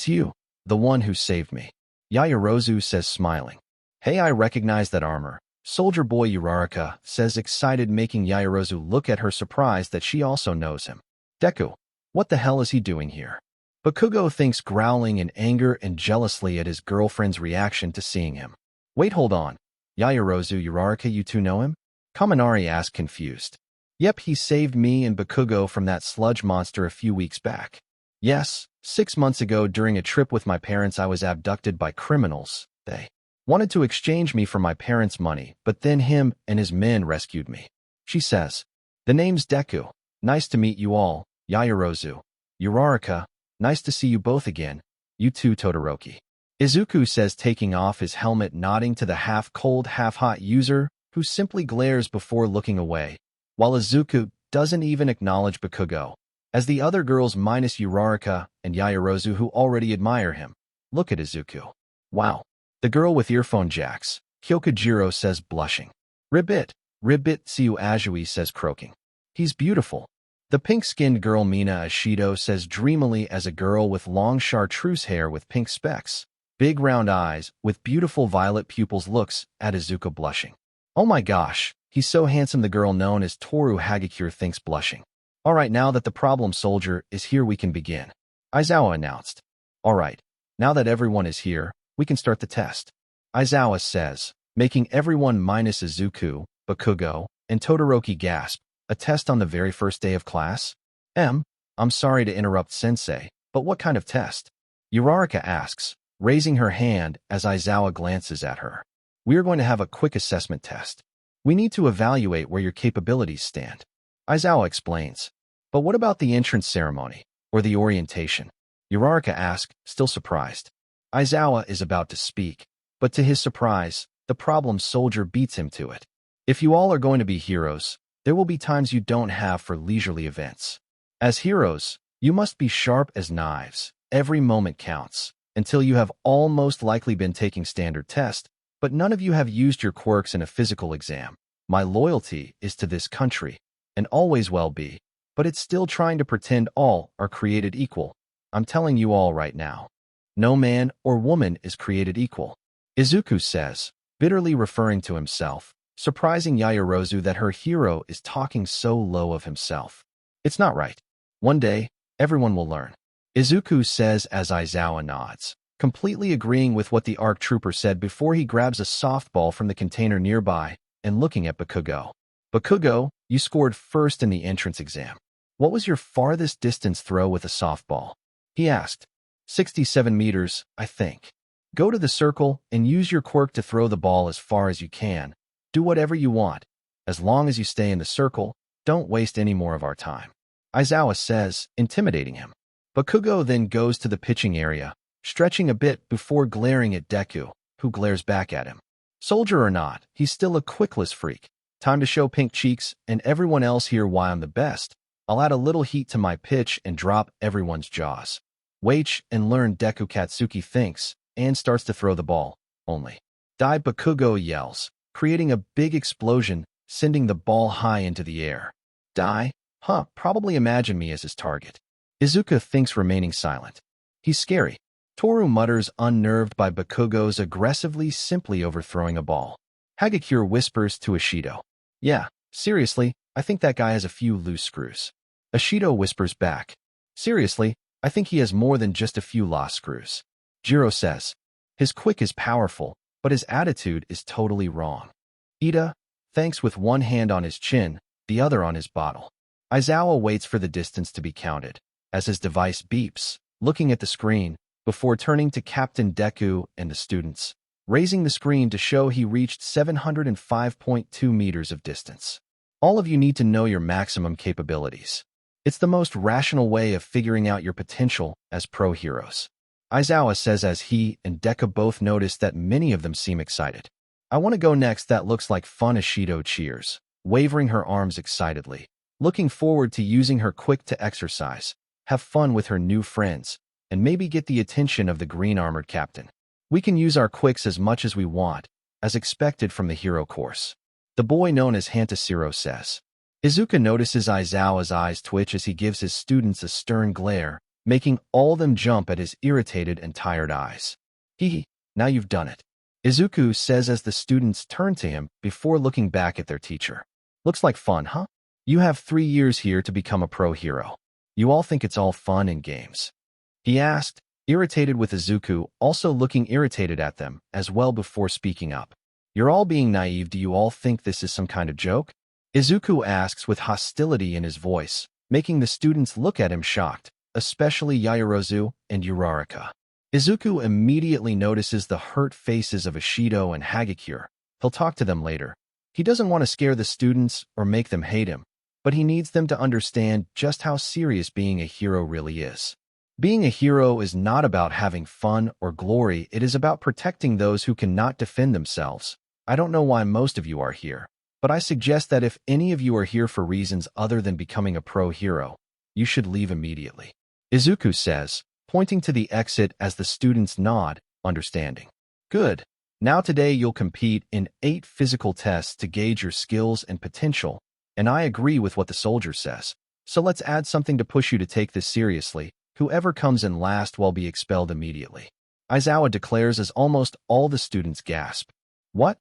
you, the one who saved me, Yaoyorozu says, smiling. Hey, I recognize that armor, Soldier Boy, Uraraka says, excited, making Yaoyorozu look at her, surprised that she also knows him. Deku, what the hell is he doing here? Bakugo thinks, growling in anger and jealously at his girlfriend's reaction to seeing him. Wait, hold on. Yaoyorozu, Uraraka, you two know him? Kaminari asked, confused. Yep, he saved me and Bakugo from that sludge monster a few weeks back. Yes, 6 months ago during a trip with my parents I was abducted by criminals. They wanted to exchange me for my parents' money, but then him and his men rescued me. She says, the name's Deku. Nice to meet you all, Yaoyorozu. Uraraka, nice to see you both again. You too, Todoroki. Izuku says, taking off his helmet, nodding to the half-cold, half-hot user, who simply glares before looking away, while Izuku doesn't even acknowledge Bakugo, as the other girls minus Uraraka and Yaoyorozu, who already admire him, look at Izuku. Wow. The girl with earphone jacks, Hyokujiro says, blushing. Ribbit Tsuyu Azui says, croaking. He's beautiful. The pink-skinned girl Mina Ashido says dreamily, as a girl with long chartreuse hair with pink specks, big round eyes with beautiful violet pupils, looks at Izuku, blushing. Oh my gosh, he's so handsome, the girl known as Toru Hagakure thinks, blushing. All right, now that the problem soldier is here, we can begin, Aizawa announced. All right, now that everyone is here, we can start the test, Aizawa says, making everyone minus Izuku, Bakugo, and Todoroki gasp. A test on the very first day of class? I'm sorry to interrupt, Sensei, but what kind of test? Uraraka asks, raising her hand as Aizawa glances at her. We are going to have a quick assessment test. We need to evaluate where your capabilities stand, Aizawa explains. But what about the entrance ceremony, or the orientation? Uraraka asks, still surprised. Aizawa is about to speak, but to his surprise, the problem soldier beats him to it. If you all are going to be heroes, there will be times you don't have for leisurely events. As heroes, you must be sharp as knives. Every moment counts, until you have all most likely been taking standard test, but none of you have used your quirks in a physical exam. My loyalty is to this country, and always will be, but it's still trying to pretend all are created equal. I'm telling you all right now. No man or woman is created equal, Izuku says, bitterly referring to himself, surprising Yaoyorozu that her hero is talking so low of himself. It's not right. One day, everyone will learn, Izuku says as Aizawa nods, completely agreeing with what the ARC trooper said before he grabs a softball from the container nearby and looking at Bakugo. Bakugo, you scored first in the entrance exam. What was your farthest distance throw with a softball? He asked. 67 meters, I think. Go to the circle and use your quirk to throw the ball as far as you can. Do whatever you want. As long as you stay in the circle, don't waste any more of our time. Aizawa says, intimidating him. Bakugo then goes to the pitching area, stretching a bit before glaring at Deku, who glares back at him. Soldier or not, he's still a quickless freak. Time to show pink cheeks and everyone else here why I'm the best. I'll add a little heat to my pitch and drop everyone's jaws. Wait and learn, Deku Katsuki thinks, and starts to throw the ball. Only. Die, Bakugo yells, creating a big explosion, sending the ball high into the air. Die? Huh, probably imagine me as his target. Izuku thinks, remaining silent. He's scary. Toru mutters, unnerved by Bakugo's aggressively simply overthrowing a ball. Hagakure whispers to Ishido. Yeah, seriously, I think that guy has a few loose screws. Ishido whispers back. Seriously, I think he has more than just a few lost screws. Jiro says. His quick is powerful, but his attitude is totally wrong. Ida thanks with one hand on his chin, the other on his bottle. Aizawa waits for the distance to be counted, as his device beeps, looking at the screen, before turning to Captain Deku and the students, raising the screen to show he reached 705.2 meters of distance. All of you need to know your maximum capabilities. It's the most rational way of figuring out your potential as pro heroes. Aizawa says as he and Deku both notice that many of them seem excited. I want to go next, that looks like fun. Ishido cheers, waving her arms excitedly, looking forward to using her quick to exercise, have fun with her new friends, and maybe get the attention of the green-armored captain. We can use our quicks as much as we want, as expected from the hero course. The boy known as Hantasiro says. Izuku notices Aizawa's eyes twitch as he gives his students a stern glare, making all of them jump at his irritated and tired eyes. Now you've done it. Izuku says as the students turn to him before looking back at their teacher. Looks like fun, huh? You have 3 years here to become a pro hero. You all think it's all fun and games? He asked, irritated with Izuku also looking irritated at them as well before speaking up. You're all being naive. Do you all think this is some kind of joke? Izuku asks with hostility in his voice, making the students look at him shocked, especially Yaoyorozu and Uraraka. Izuku immediately notices the hurt faces of Ishido and Hagakure. He'll talk to them later. He doesn't want to scare the students or make them hate him, but he needs them to understand just how serious being a hero really is. Being a hero is not about having fun or glory. It is about protecting those who cannot defend themselves. I don't know why most of you are here, but I suggest that if any of you are here for reasons other than becoming a pro hero, you should leave immediately. Izuku says, pointing to the exit as the students nod, understanding. Good. Now today you'll compete in 8 physical tests to gauge your skills and potential, and I agree with what the soldier says. So let's add something to push you to take this seriously. Whoever comes in last will be expelled immediately. Aizawa declares as almost all the students gasp. What?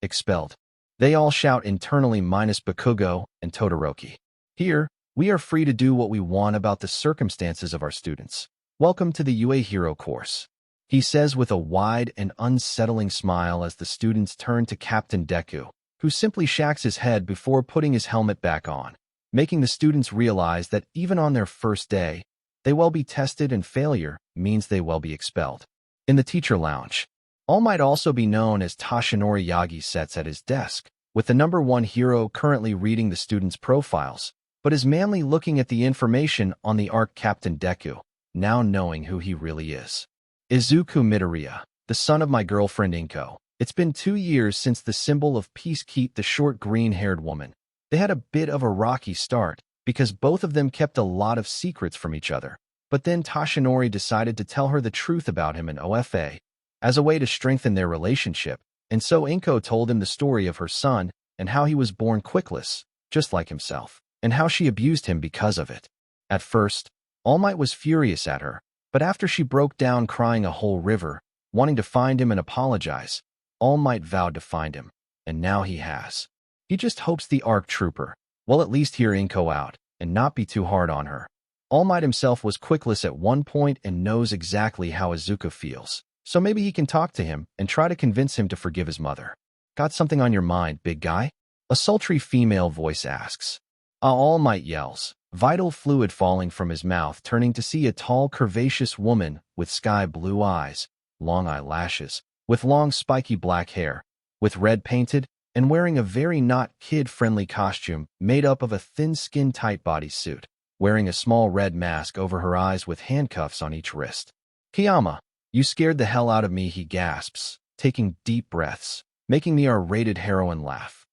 Expelled. They all shout internally minus Bakugo and Todoroki. Here, we are free to do what we want about the circumstances of our students. Welcome to the UA Hero course, he says with a wide and unsettling smile as the students turn to Captain Deku, who simply shakes his head before putting his helmet back on, making the students realize that even on their first day, they will be tested and failure means they will be expelled. In the teacher lounge, All Might, also be known as Toshinori Yagi, sits at his desk, with the #1 hero currently reading the students' profiles, but is manly looking at the information on the arc Captain Deku, now knowing who he really is. Izuku Midoriya, the son of my girlfriend Inko. It's been 2 years since the symbol of peace. Keep the short green-haired woman. They had a bit of a rocky start, because both of them kept a lot of secrets from each other. But then Toshinori decided to tell her the truth about him and OFA, as a way to strengthen their relationship, and so Inko told him the story of her son and how he was born quickless, just like himself, and how she abused him because of it. At first, All Might was furious at her, but after she broke down crying a whole river, wanting to find him and apologize, All Might vowed to find him, and now he has. He just hopes the ARC trooper will at least hear Inko out and not be too hard on her. All Might himself was quickless at one point and knows exactly how Izuku feels, so maybe he can talk to him and try to convince him to forgive his mother. Got something on your mind, big guy? A sultry female voice asks. All Might yells, vital fluid falling from his mouth, turning to see a tall, curvaceous woman with sky-blue eyes, long eyelashes, with long spiky black hair, with red painted, and wearing a very not kid-friendly costume made up of a thin skin-tight bodysuit, wearing a small red mask over her eyes with handcuffs on each wrist. "Kiyama, you scared the hell out of me," he gasps, taking deep breaths, making the R-rated heroine laugh.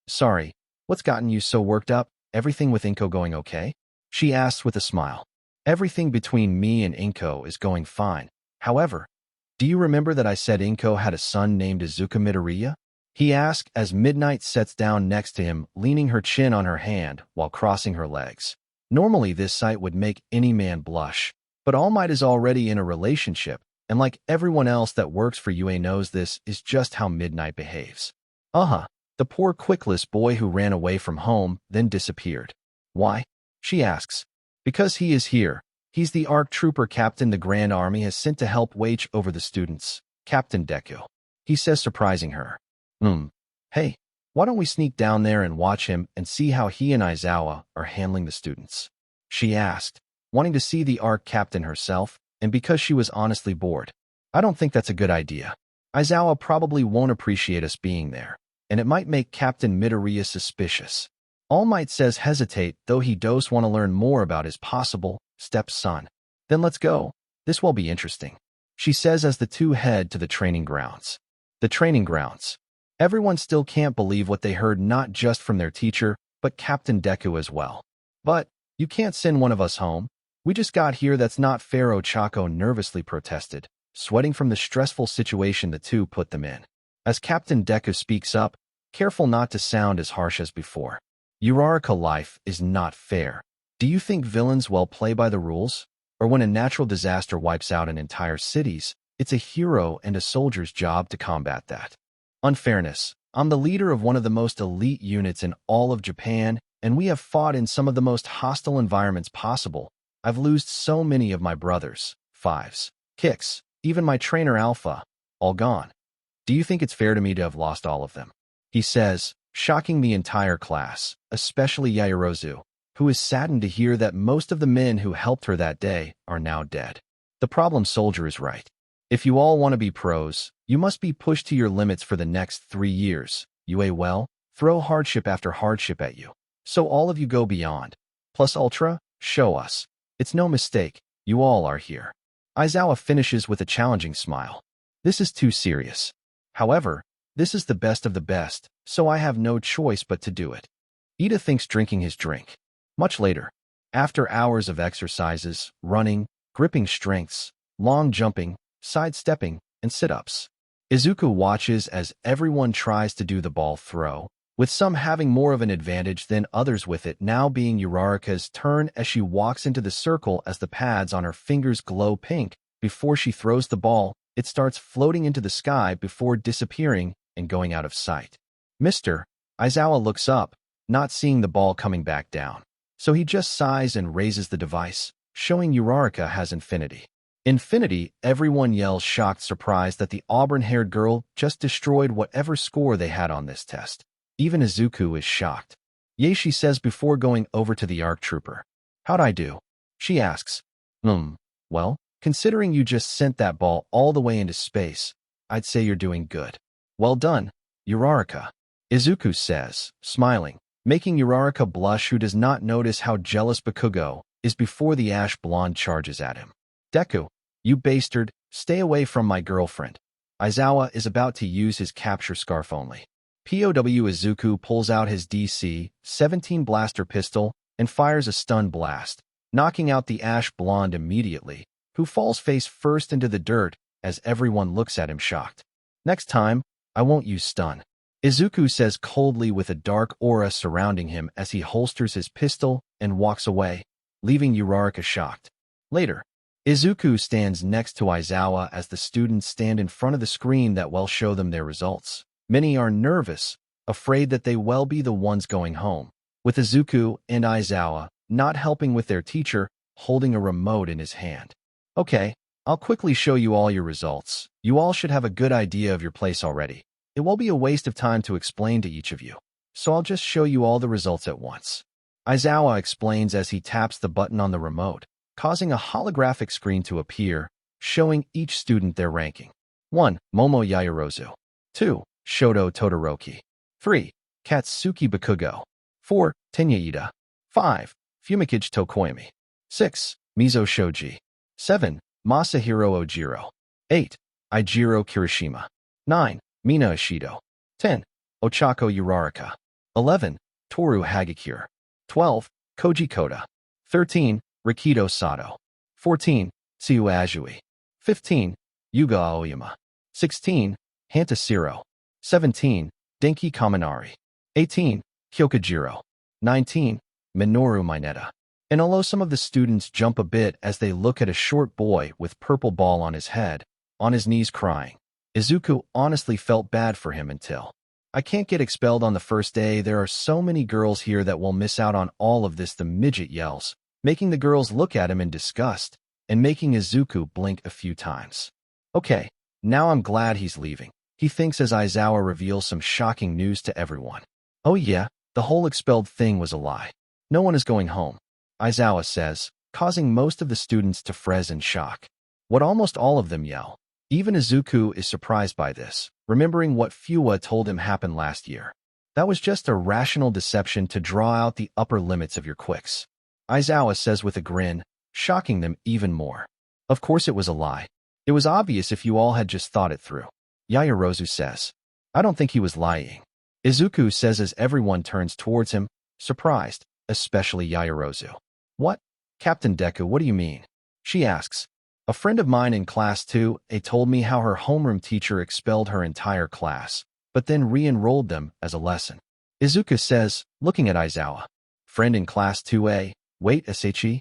Sorry, what's gotten you so worked up? Everything with Inko going okay?" she asks with a smile. "Everything between me and Inko is going fine. However, do you remember that I said Inko had a son named Izuku Midoriya?" he asks as Midnight sits down next to him, leaning her chin on her hand while crossing her legs. Normally this sight would make any man blush, but All Might is already in a relationship, and like everyone else that works for UA knows this is just how Midnight behaves. The poor Quirkless boy who ran away from home, then disappeared. "Why?" she asks. "Because he is here. He's the ARC trooper captain the Grand Army has sent to help watch over the students, Captain Deku," he says, surprising her. Hey, why don't we sneak down there and watch him and see how he and Aizawa are handling the students?" she asked, wanting to see the ARC captain herself, and because she was honestly bored. "I don't think that's a good idea. Aizawa probably won't appreciate us being there, and it might make Captain Midoriya suspicious." All Might says hesitate, though he does want to learn more about his possible stepson. "Then let's go. This will be interesting," she says as the two head to the training grounds. The training grounds. Everyone still can't believe what they heard, not just from their teacher, but Captain Deku as well. "But you can't send one of us home. We just got here, that's not fair," Ochako nervously protested, sweating from the stressful situation the two put them in. As Captain Deku speaks up, careful not to sound as harsh as before. "Uraraka life is not fair. Do you think villains will play by the rules? Or when a natural disaster wipes out an entire cities, it's a hero and a soldier's job to combat that. Unfairness. I'm the leader of one of the most elite units in all of Japan, and we have fought in some of the most hostile environments possible. I've lost so many of my brothers, fives, kicks, even my trainer Alpha, all gone. Do you think it's fair to me to have lost all of them?" he says, shocking the entire class, especially Yaoyorozu, who is saddened to hear that most of the men who helped her that day are now dead. The problem soldier is right. If you all want to be pros, you must be pushed to your limits for the next 3 years. UA will throw hardship after hardship at you. So all of you go beyond. Plus Ultra, show us. It's no mistake, you all are here. Aizawa finishes with a challenging smile. "This is too serious. However, this is the best of the best, so I have no choice but to do it." Ida thinks drinking his drink. Much later, after hours of exercises, running, gripping strengths, long jumping, sidestepping, and sit-ups, Izuku watches as everyone tries to do the ball throw, with some having more of an advantage than others, with it now being Uraraka's turn as she walks into the circle. As the pads on her fingers glow pink, before she throws the ball, it starts floating into the sky before disappearing and going out of sight. Aizawa looks up, not seeing the ball coming back down, so he just sighs and raises the device, showing Uraraka has infinity. Everyone yells, shocked, surprised that the auburn-haired girl just destroyed whatever score they had on this test. Even Izuku is shocked. "Yay," she says before going over to the ARC trooper. "How'd I do?" she asks. Well, considering you just sent that ball all the way into space, I'd say you're doing good." "Well done, Uraraka," Izuku says, smiling, making Uraraka blush, who does not notice how jealous Bakugo is before the ash blonde charges at him. "Deku, you bastard, stay away from my girlfriend." Aizawa is about to use his capture scarf only. POW Izuku pulls out his DC-17 blaster pistol and fires a stun blast, knocking out the ash blonde immediately, who falls face first into the dirt as everyone looks at him shocked. "Next time, I won't use stun," Izuku says coldly, with a dark aura surrounding him as he holsters his pistol and walks away, leaving Uraraka shocked. Later, Izuku stands next to Aizawa as the students stand in front of the screen that will show them their results. Many are nervous, afraid that they will be the ones going home, with Izuku and Aizawa not helping with their teacher, holding a remote in his hand. "Okay, I'll quickly show you all your results. You all should have a good idea of your place already. It will be a waste of time to explain to each of you, so I'll just show you all the results at once." Aizawa explains as he taps the button on the remote, causing a holographic screen to appear, showing each student their ranking. 1. Momo Yaoyorozu. 2. Shoto Todoroki. 3. Katsuki Bakugo. 4. Tenyaida. 5. Fumikage Tokoyami. 6. Mizo Shoji. 7. Masahiro Ojiro. 8. Eijiro Kirishima. 9. Mina Ishido. 10. Ochako Uraraka. 11. Toru Hagakure. 12. Koji Koda. 13. Rikido Sato. 14. Tsuyu Ajui. 15. Yuga Aoyama. 16. Hantashiro. 17. Denki Kaminari. 18. Kyokujiro. 19. Minoru Mineta. And although some of the students jump a bit as they look at a short boy with purple ball on his head, on his knees crying, Izuku honestly felt bad for him until, I can't get expelled on the first day. There are so many girls here that will miss out on all of this, the midget yells, making the girls look at him in disgust and making Izuku blink a few times. Okay, now I'm glad he's leaving, he thinks as Aizawa reveals some shocking news to everyone. Oh yeah, the whole expelled thing was a lie. No one is going home, Aizawa says, causing most of the students to freeze in shock. What almost all of them yell. Even Izuku is surprised by this, remembering what Fuwa told him happened last year. That was just a rational deception to draw out the upper limits of your quicks, Aizawa says with a grin, shocking them even more. Of course it was a lie. It was obvious if you all had just thought it through, Yaoyorozu says. I don't think he was lying, Izuku says as everyone turns towards him, surprised, especially Yaoyorozu. What? Captain Deku, what do you mean? She asks. A friend of mine in class 2A told me how her homeroom teacher expelled her entire class, but then re-enrolled them as a lesson, Izuku says, looking at Aizawa. Friend in class 2A, wait, Asachi?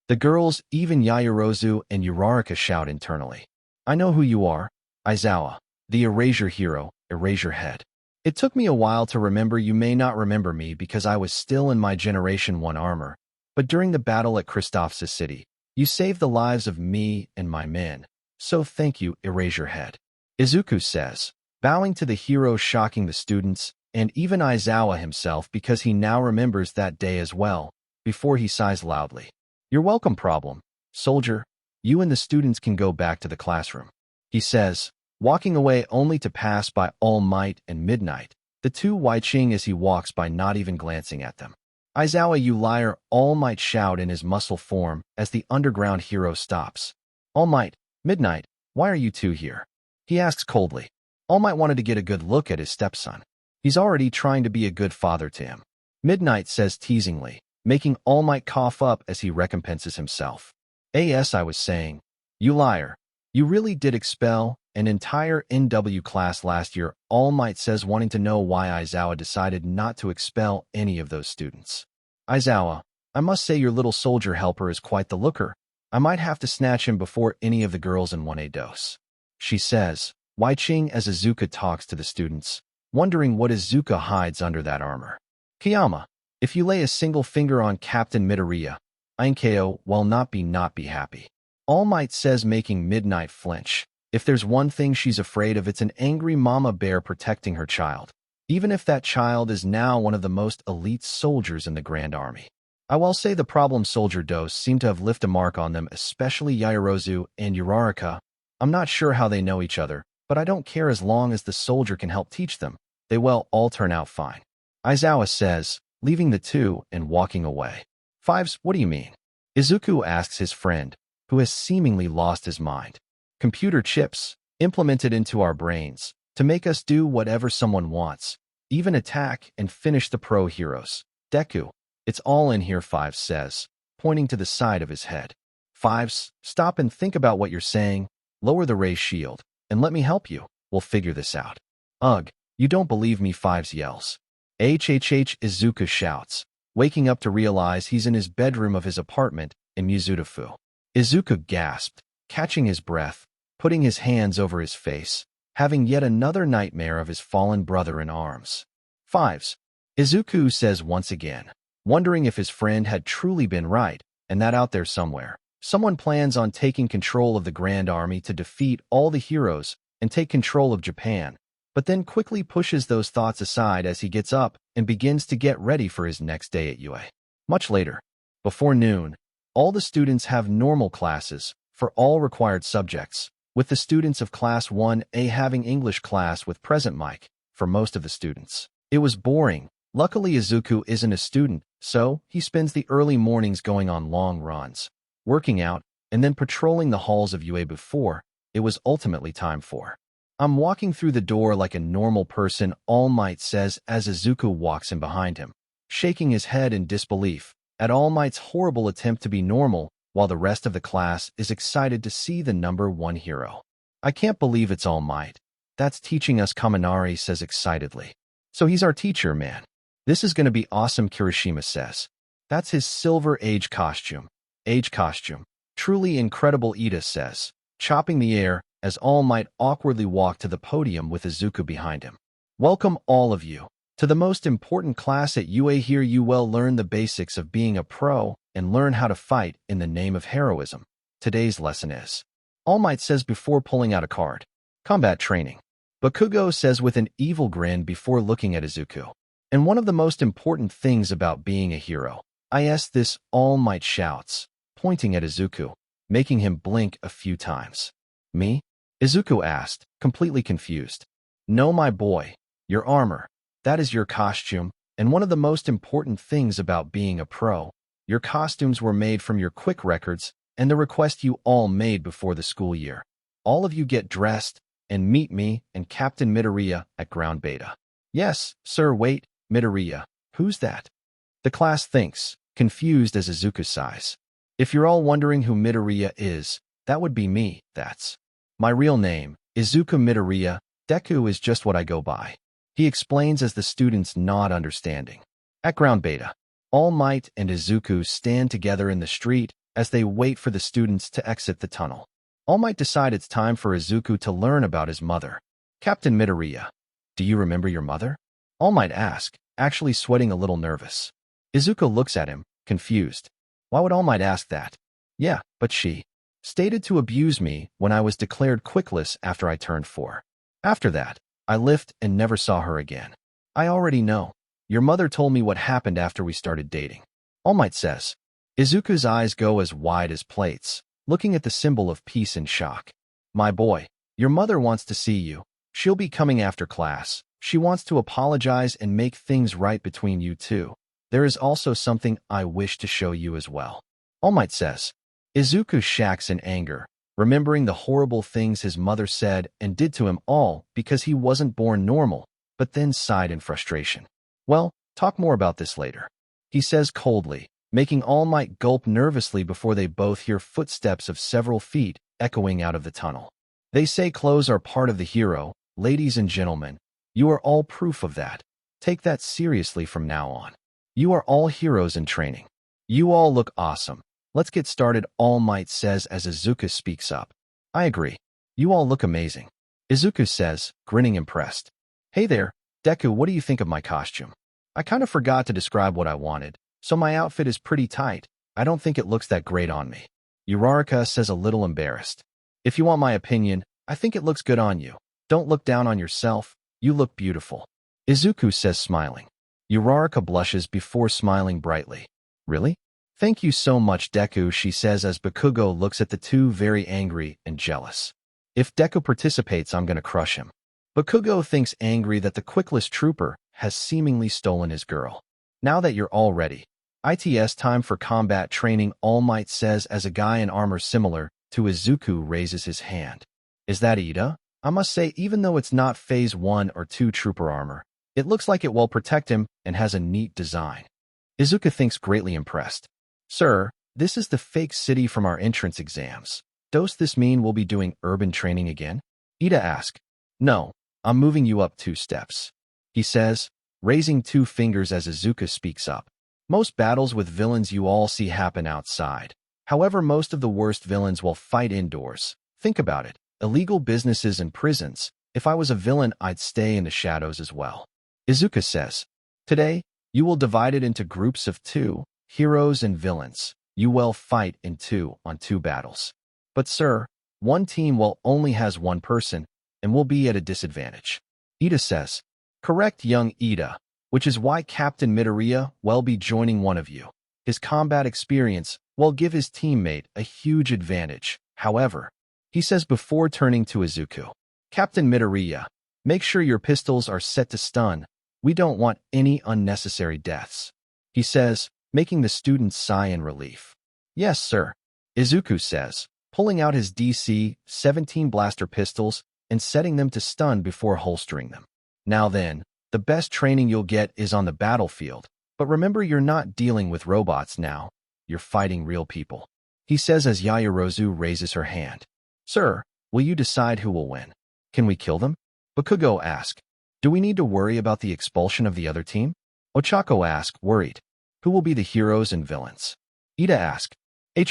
The girls, even Yaoyorozu and Uraraka, shout internally. I know who you are, Aizawa, the erasure hero, erasure head. It took me a while to remember. You may not remember me because I was still in my Generation 1 armor, but during the battle at Christoph's city, you saved the lives of me and my men, so thank you, erasure head, Izuku says, bowing to the hero, shocking the students, and even Aizawa himself because he now remembers that day as well, before he sighs loudly. You're welcome, problem, soldier. You and the students can go back to the classroom, he says, walking away only to pass by All Might and Midnight, the two watching as he walks by, not even glancing at them. Aizawa, you liar, All Might shout in his muscle form as the underground hero stops. All Might, Midnight, why are you two here? He asks coldly. All Might wanted to get a good look at his stepson. He's already trying to be a good father to him, Midnight says teasingly, making All Might cough up as he recompenses himself. As I was saying, you liar. You really did expel an entire NW class last year, All Might says, wanting to know why Aizawa decided not to expel any of those students. Aizawa, I must say your little soldier helper is quite the looker. I might have to snatch him before any of the girls in 1A dose, she says, watching as Izuku talks to the students, wondering what Izuku hides under that armor. Kiyama, if you lay a single finger on Captain Midoriya, Ainkeo will not be happy, All Might says, making Midnight flinch. If there's one thing she's afraid of, it's an angry mama bear protecting her child, even if that child is now one of the most elite soldiers in the Grand Army. I will say the problem soldier dose seem to have left a mark on them, especially Yaoyorozu and Uraraka. I'm not sure how they know each other, but I don't care as long as the soldier can help teach them. They will all turn out fine, Aizawa says, leaving the two and walking away. Fives, what do you mean? Izuku asks his friend, who has seemingly lost his mind. Computer chips, implemented into our brains, to make us do whatever someone wants, even attack and finish the pro heroes. Deku, it's all in here, Fives says, pointing to the side of his head. Fives, stop and think about what you're saying, lower the ray shield, and let me help you, we'll figure this out. Ugh, you don't believe me, Fives yells. HHH, Izuku shouts, waking up to realize he's in his bedroom of his apartment in Mizudafu. Izuku gasped, catching his breath, putting his hands over his face, having yet another nightmare of his fallen brother in arms. Fives, Izuku says once again, wondering if his friend had truly been right, and that out there somewhere, someone plans on taking control of the Grand Army to defeat all the heroes and take control of Japan, but then quickly pushes those thoughts aside as he gets up and begins to get ready for his next day at UA. Much later, before noon, all the students have normal classes for all required subjects, with the students of Class 1A having English class with present mic, for most of the students. It was boring. Luckily, Izuku isn't a student, so he spends the early mornings going on long runs, working out, and then patrolling the halls of UA before it was ultimately time for. I'm walking through the door like a normal person, All Might says as Izuku walks in behind him, shaking his head in disbelief at All Might's horrible attempt to be normal, while the rest of the class is excited to see the number one hero. I can't believe it's All Might. That's teaching us, Kaminari says excitedly. So he's our teacher, man. This is going to be awesome, Kirishima says. That's his Silver Age costume. Age costume. Truly incredible, Ida says, chopping the air as All Might awkwardly walked to the podium with Izuku behind him. Welcome, all of you, to the most important class at UA. Here you will learn the basics of being a pro and learn how to fight in the name of heroism. Today's lesson is, All Might says before pulling out a card, combat training. Bakugo says with an evil grin before looking at Izuku. And one of the most important things about being a hero. This, All Might shouts, pointing at Izuku, making him blink a few times. Me? Izuku asked, completely confused. No, my boy. Your armor. That is your costume, and one of the most important things about being a pro. Your costumes were made from your quick records and the request you all made before the school year. All of you get dressed and meet me and Captain Midoriya at ground beta. Yes, sir. Wait, Midoriya. Who's that? The class thinks, confused as Izuku sighs. If you're all wondering who Midoriya is, that would be me. That's my real name, Izuku Midoriya. Deku is just what I go by. He explains as the students nod understanding. At ground beta, All Might and Izuku stand together in the street as they wait for the students to exit the tunnel. All Might decide it's time for Izuku to learn about his mother. Captain Midoriya, do you remember your mother? All Might ask, actually sweating a little nervous. Izuku looks at him, confused. Why would All Might ask that? Yeah, but she stated to abuse me when I was declared quickless after I turned 4. After that, I left and never saw her again. I already know. Your mother told me what happened after we started dating. All Might says. Izuku's eyes go as wide as plates, looking at the symbol of peace in shock. My boy, your mother wants to see you. She'll be coming after class. She wants to apologize and make things right between you two. There is also something I wish to show you as well. All Might says. Izuku shacks in anger, remembering the horrible things his mother said and did to him all because he wasn't born normal, but then sighed in frustration. Well, talk more about this later, he says coldly, making All Might gulp nervously before they both hear footsteps of several feet echoing out of the tunnel. They say clothes are part of the hero, ladies and gentlemen. You are all proof of that. Take that seriously from now on. You are all heroes in training. You all look awesome. Let's get started, All Might says as Izuku speaks up. I agree. You all look amazing. Izuku says, grinning impressed. Hey there, Deku, what do you think of my costume? I kind of forgot to describe what I wanted, so my outfit is pretty tight. I don't think it looks that great on me. Uraraka says a little embarrassed. If you want my opinion, I think it looks good on you. Don't look down on yourself. You look beautiful. Izuku says smiling. Uraraka blushes before smiling brightly. Really? Thank you so much, Deku, she says as Bakugo looks at the two very angry and jealous. If Deku participates, I'm gonna crush him. Bakugo thinks angry that the quickless trooper has seemingly stolen his girl. Now that you're all ready, it's time for combat training, All Might says as a guy in armor similar to Izuku raises his hand. Is that Ida? I must say, even though it's not phase 1 or 2 trooper armor, it looks like it will protect him and has a neat design. Izuku thinks greatly impressed. Sir, this is the fake city from our entrance exams. Does this mean we'll be doing urban training again? Ida asks. No, I'm moving you up 2 steps. He says, raising 2 fingers as Izuku speaks up. Most battles with villains you all see happen outside. However, most of the worst villains will fight indoors. Think about it. Illegal businesses and prisons. If I was a villain, I'd stay in the shadows as well. Izuku says, today, you will divide it into groups of 2, heroes and villains. You will fight in 2-on-2 battles. But sir, one team will only has 1 person and will be at a disadvantage. Ida says, correct, young Ida, which is why Captain Midoriya will be joining one of you. His combat experience will give his teammate a huge advantage. However, he says before turning to Izuku, Captain Midoriya, Make sure your pistols are set to stun. We don't want any unnecessary deaths, he says, making the students sigh in relief. Yes, sir, Izuku says, pulling out his DC-17 blaster pistols and setting them to stun before holstering them. Now then, the best training you'll get is on the battlefield, but remember you're not dealing with robots now. You're fighting real people, he says as Yaoyorozu raises her hand. Sir, will you decide who will win? Can we kill them? Bakugo asks. Do we need to worry about the expulsion of the other team? Ochako asks, worried. Who will be the heroes and villains? Ida asks.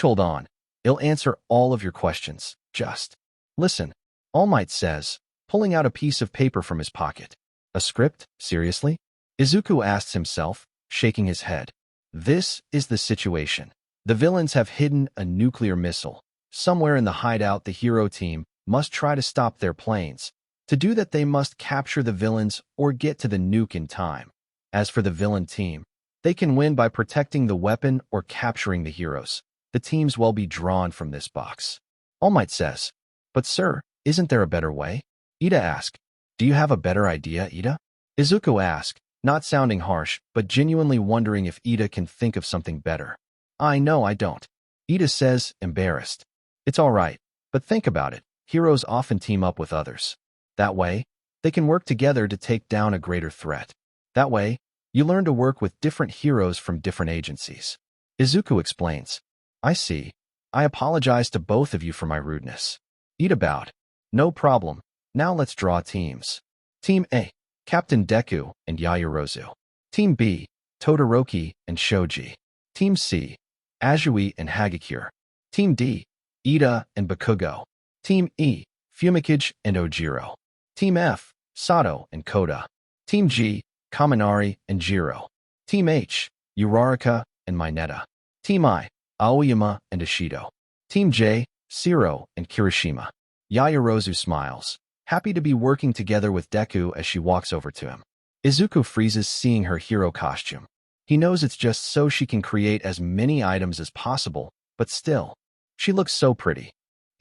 Hold on. I'll answer all of your questions. Just listen, All Might says, pulling out a piece of paper from his pocket. A script? Seriously? Izuku asks himself, shaking his head. This is the situation. The villains have hidden a nuclear missile. Somewhere in the hideout, the hero team must try to stop their planes. To do that, they must capture the villains or get to the nuke in time. As for the villain team, they can win by protecting the weapon or capturing the heroes. The teams will be drawn from this box. All Might says. But sir, isn't there a better way? Ida asks. Do you have a better idea, Ida? Izuku asks, not sounding harsh, but genuinely wondering if Ida can think of something better. I know I don't. Ida says, embarrassed. It's all right, but think about it. Heroes often team up with others. That way, they can work together to take down a greater threat. That way, you learn to work with different heroes from different agencies. Izuku explains. I see. I apologize to both of you for my rudeness. Ida bowed. No problem. Now let's draw teams. Team A, Captain Deku and Yaoyorozu. Team B, Todoroki and Shoji. Team C, Azui and Hagakure. Team D, Ida and Bakugo. Team E, Fumikage and Ojiro. Team F, Sato and Koda. Team G, Kaminari and Jiro. Team H, Uraraka and Mineta. Team I, Aoyama and Ishido. Team J, Shiro and Kirishima. Yaoyorozu smiles, happy to be working together with Deku as she walks over to him. Izuku freezes seeing her hero costume. He knows it's just so she can create as many items as possible, but still, she looks so pretty.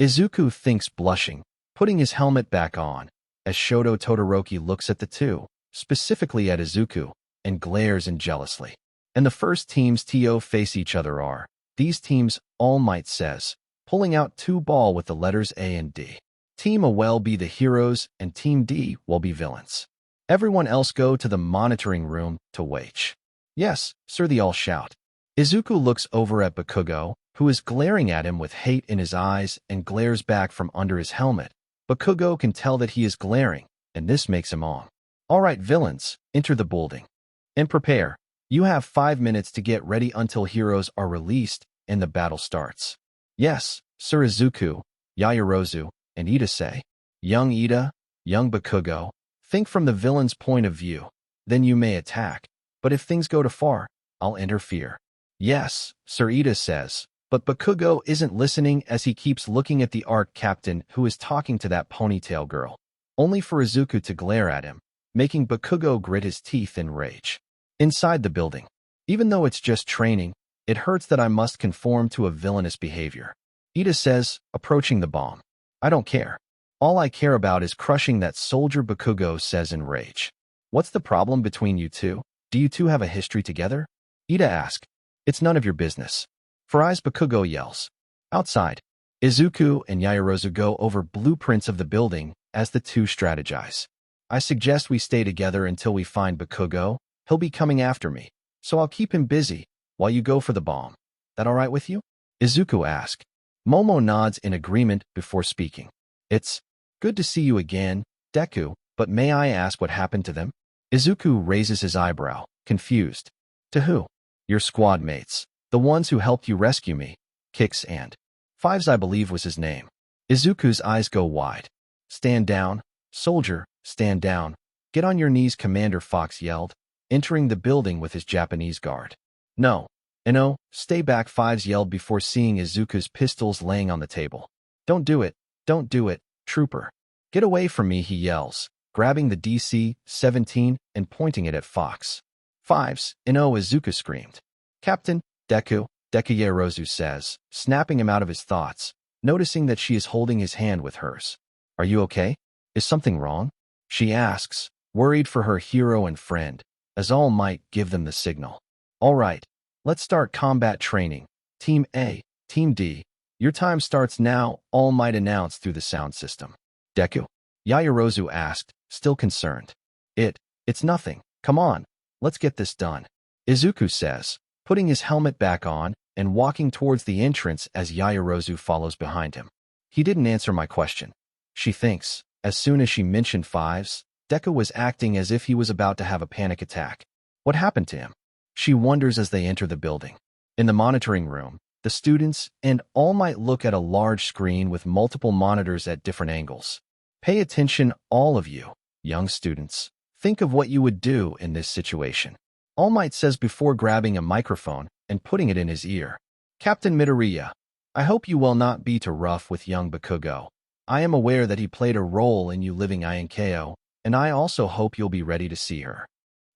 Izuku thinks blushing, putting his helmet back on, as Shoto Todoroki looks at the two, specifically at Izuku, and glares in jealously. And the first teams to face each other are, these teams, All Might says, pulling out two ball with the letters A and D. Team A will be the heroes and Team D will be villains. Everyone else go to the monitoring room to wait. Yes, sir, they all shout. Izuku looks over at Bakugo, who is glaring at him with hate in his eyes and glares back from under his helmet. Bakugo can tell that he is glaring, and this makes him on. All right, villains, enter the building. And prepare. You have 5 minutes to get ready until heroes are released and the battle starts. Yes, Sir Izuku, Yaoyorozu, and Ida say. Young Ida, young Bakugo, think from the villain's point of view. Then you may attack. But if things go too far, I'll interfere. Yes, Sir Ida says. But Bakugo isn't listening as he keeps looking at the ARC captain who is talking to that ponytail girl. Only for Izuku to glare at him, making Bakugo grit his teeth in rage. Inside the building. Even though it's just training, it hurts that I must conform to a villainous behavior. Ida says, approaching the bomb. I don't care. All I care about is crushing that soldier, Bakugo says in rage. What's the problem between you two? Do you two have a history together? Ida asks. It's none of your business. For eyes, Bakugo yells. Outside, Izuku and Yaoyorozu go over blueprints of the building as the two strategize. I suggest we stay together until we find Bakugo. He'll be coming after me, so I'll keep him busy while you go for the bomb. That all right with you? Izuku asks. Momo nods in agreement before speaking. It's good to see you again, Deku, but may I ask what happened to them? Izuku raises his eyebrow, confused. To who? Your squad mates. The ones who helped you rescue me. Kicks and Fives, I believe was his name. Izuku's eyes go wide. Stand down, soldier, stand down. Get on your knees, Commander Fox yelled, entering the building with his Japanese guard. No. Ino, stay back, Fives yelled before seeing Izuku's pistols laying on the table. Don't do it, trooper. Get away from me, he yells, grabbing the DC-17 and pointing it at Fox. Fives, Ino, Izuku screamed. Captain, Deku, Yaoyorozu says, snapping him out of his thoughts, noticing that she is holding his hand with hers. Are you okay? Is something wrong? She asks, worried for her hero and friend, as All Might give them the signal. All right, let's start combat training. Team A, Team D, your time starts now, All Might announced through the sound system. Deku? Yaoyorozu asked, still concerned. It's nothing. Come on, let's get this done. Izuku says, putting his helmet back on and walking towards the entrance as Yaoyorozu follows behind him. He didn't answer my question. She thinks, as soon as she mentioned fives, Deku was acting as if he was about to have a panic attack. What happened to him? She wonders as they enter the building. In the monitoring room, the students and All Might look at a large screen with multiple monitors at different angles. Pay attention, all of you, young students. Think of what you would do in this situation. All Might says before grabbing a microphone and putting it in his ear. Captain Midoriya, I hope you will not be too rough with young Bakugo. I am aware that he played a role in you living Iankeo, and I also hope you'll be ready to see her.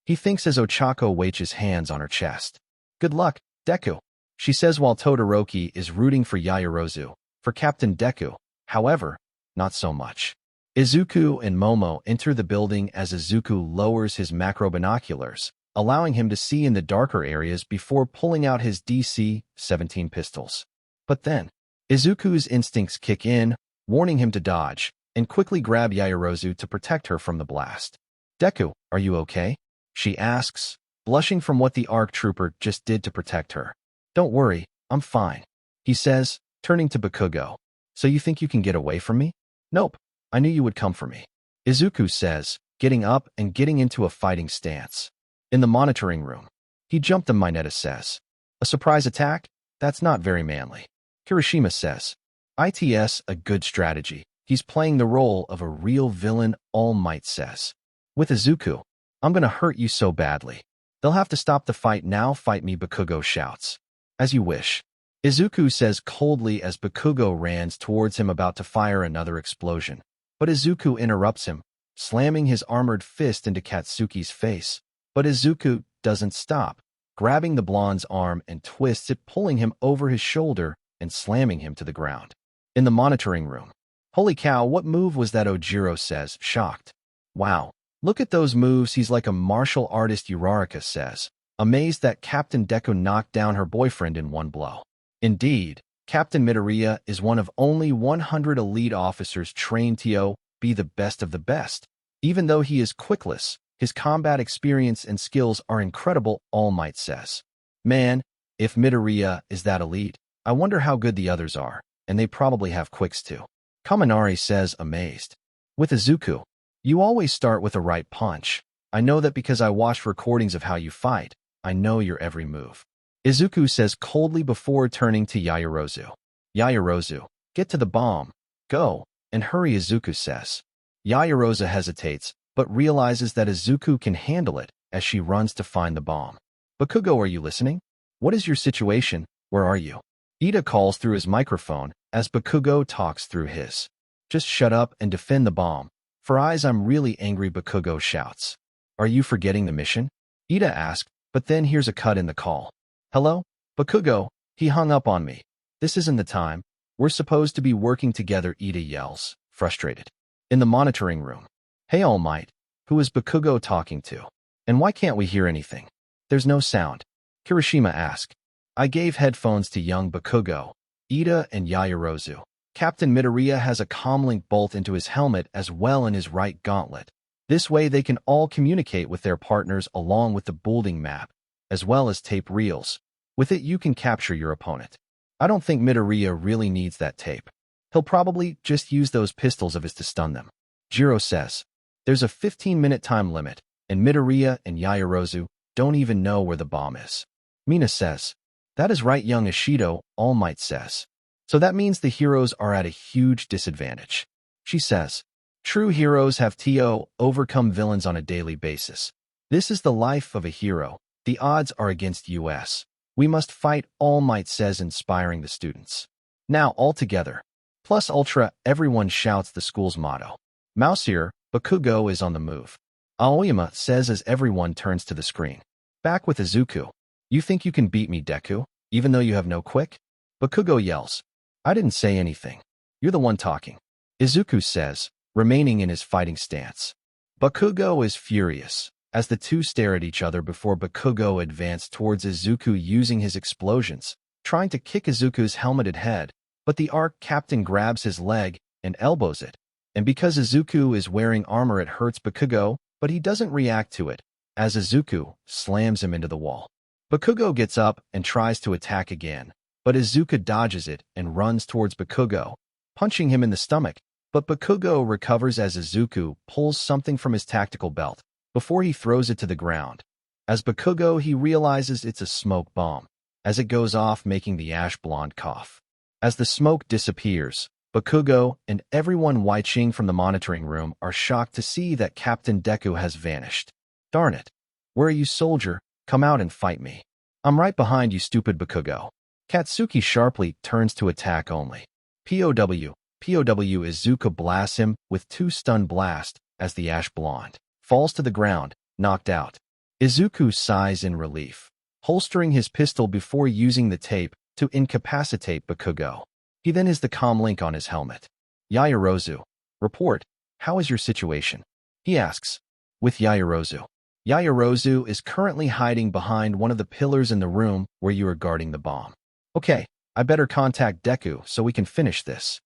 He thinks as Ochako waits hands on her chest. Good luck, Deku, she says while Todoroki is rooting for Yaoyorozu. For Captain Deku, however, not so much. Izuku and Momo enter the building as Izuku lowers his macro binoculars, allowing him to see in the darker areas before pulling out his DC-17 pistols. But then, Izuku's instincts kick in, warning him to dodge, and quickly grab Yaoyorozu to protect her from the blast. Deku, are you okay? She asks, blushing from what the ARC trooper just did to protect her. Don't worry, I'm fine, he says, turning to Bakugo. So you think you can get away from me? Nope, I knew you would come for me, Izuku says, getting up and getting into a fighting stance. In the monitoring room, he jumped him, Mineta says. A surprise attack? That's not very manly. Kirishima says. It's a good strategy. He's playing the role of a real villain, All Might says. With Izuku, I'm gonna hurt you so badly. They'll have to stop the fight now, fight me, Bakugo shouts. As you wish, Izuku says coldly as Bakugo runs towards him about to fire another explosion. But Izuku interrupts him, slamming his armored fist into Katsuki's face. But Izuku doesn't stop, grabbing the blonde's arm and twists it, pulling him over his shoulder and slamming him to the ground. In the monitoring room, holy cow, what move was that? Ojiro says, shocked. Wow, look at those moves, he's like a martial artist, Uraraka says, amazed that Captain Deku knocked down her boyfriend in one blow. Indeed, Captain Midoriya is one of only 100 elite officers trained to be the best of the best. Even though he is quickless, his combat experience and skills are incredible, All Might says. Man, if Midoriya is that elite, I wonder how good the others are, and they probably have quicks too. Kaminari says, amazed. With Izuku, you always start with a right punch. I know that because I watched recordings of how you fight. I know your every move. Izuku says coldly before turning to Yaoyorozu. Yaoyorozu, get to the bomb. Go, and hurry, Izuku says. Yaoyorozu hesitates, but realizes that Izuku can handle it as she runs to find the bomb. Bakugo, are you listening? What is your situation? Where are you? Ida calls through his microphone as Bakugo talks through his. Just shut up and defend the bomb. For eyes, I'm really angry, Bakugo shouts. Are you forgetting the mission? Ida asked, but then here's a cut in the call. Hello? Bakugo, he hung up on me. This isn't the time. We're supposed to be working together, Ida yells, frustrated. In the monitoring room. Hey, All Might, who is Bakugo talking to? And why can't we hear anything? There's no sound. Kirishima asked. I gave headphones to young Bakugo, Ida, and Yaoyorozu. Captain Midoriya has a comlink bolt into his helmet as well in his right gauntlet. This way they can all communicate with their partners along with the building map, as well as tape reels. With it you can capture your opponent. I don't think Midoriya really needs that tape. He'll probably just use those pistols of his to stun them. Jiro says. There's a 15-minute time limit, and Midoriya and Yaoyorozu don't even know where the bomb is. Mina says. That is right, young Ishido, All Might says. So that means the heroes are at a huge disadvantage. She says. True heroes have to overcome villains on a daily basis. This is the life of a hero. The odds are against us. We must fight, All Might says, inspiring the students. Now all together. Plus ultra, everyone shouts the school's motto. Mousier, Bakugo is on the move. Aoyama says as everyone turns to the screen. Back with Izuku. You think you can beat me, Deku, even though you have no quick? Bakugo yells. I didn't say anything. You're the one talking. Izuku says, remaining in his fighting stance. Bakugo is furious, as the two stare at each other before Bakugo advances towards Izuku using his explosions, trying to kick Izuku's helmeted head, but the ARC captain grabs his leg and elbows it. And because Izuku is wearing armor, it hurts Bakugo, but he doesn't react to it, as Izuku slams him into the wall. Bakugo gets up and tries to attack again, but Izuku dodges it and runs towards Bakugo, punching him in the stomach. But Bakugo recovers as Izuku pulls something from his tactical belt before he throws it to the ground. As Bakugo, he realizes it's a smoke bomb, as it goes off, making the ash blonde cough. As the smoke disappears, Bakugo and everyone watching from the monitoring room are shocked to see that Captain Deku has vanished. Darn it. Where are you, soldier? Come out and fight me. I'm right behind you, stupid Bakugo. Katsuki sharply turns to attack only. POW Izuku blasts him with 2 stun blasts as the ash blonde falls to the ground, knocked out. Izuku sighs in relief, holstering his pistol before using the tape to incapacitate Bakugo. He then has the comm link on his helmet. Yaoyorozu, report, how is your situation? He asks. With Yaoyorozu. Yaoyorozu is currently hiding behind one of the pillars in the room where you are guarding the bomb. Okay, I better contact Deku so we can finish this,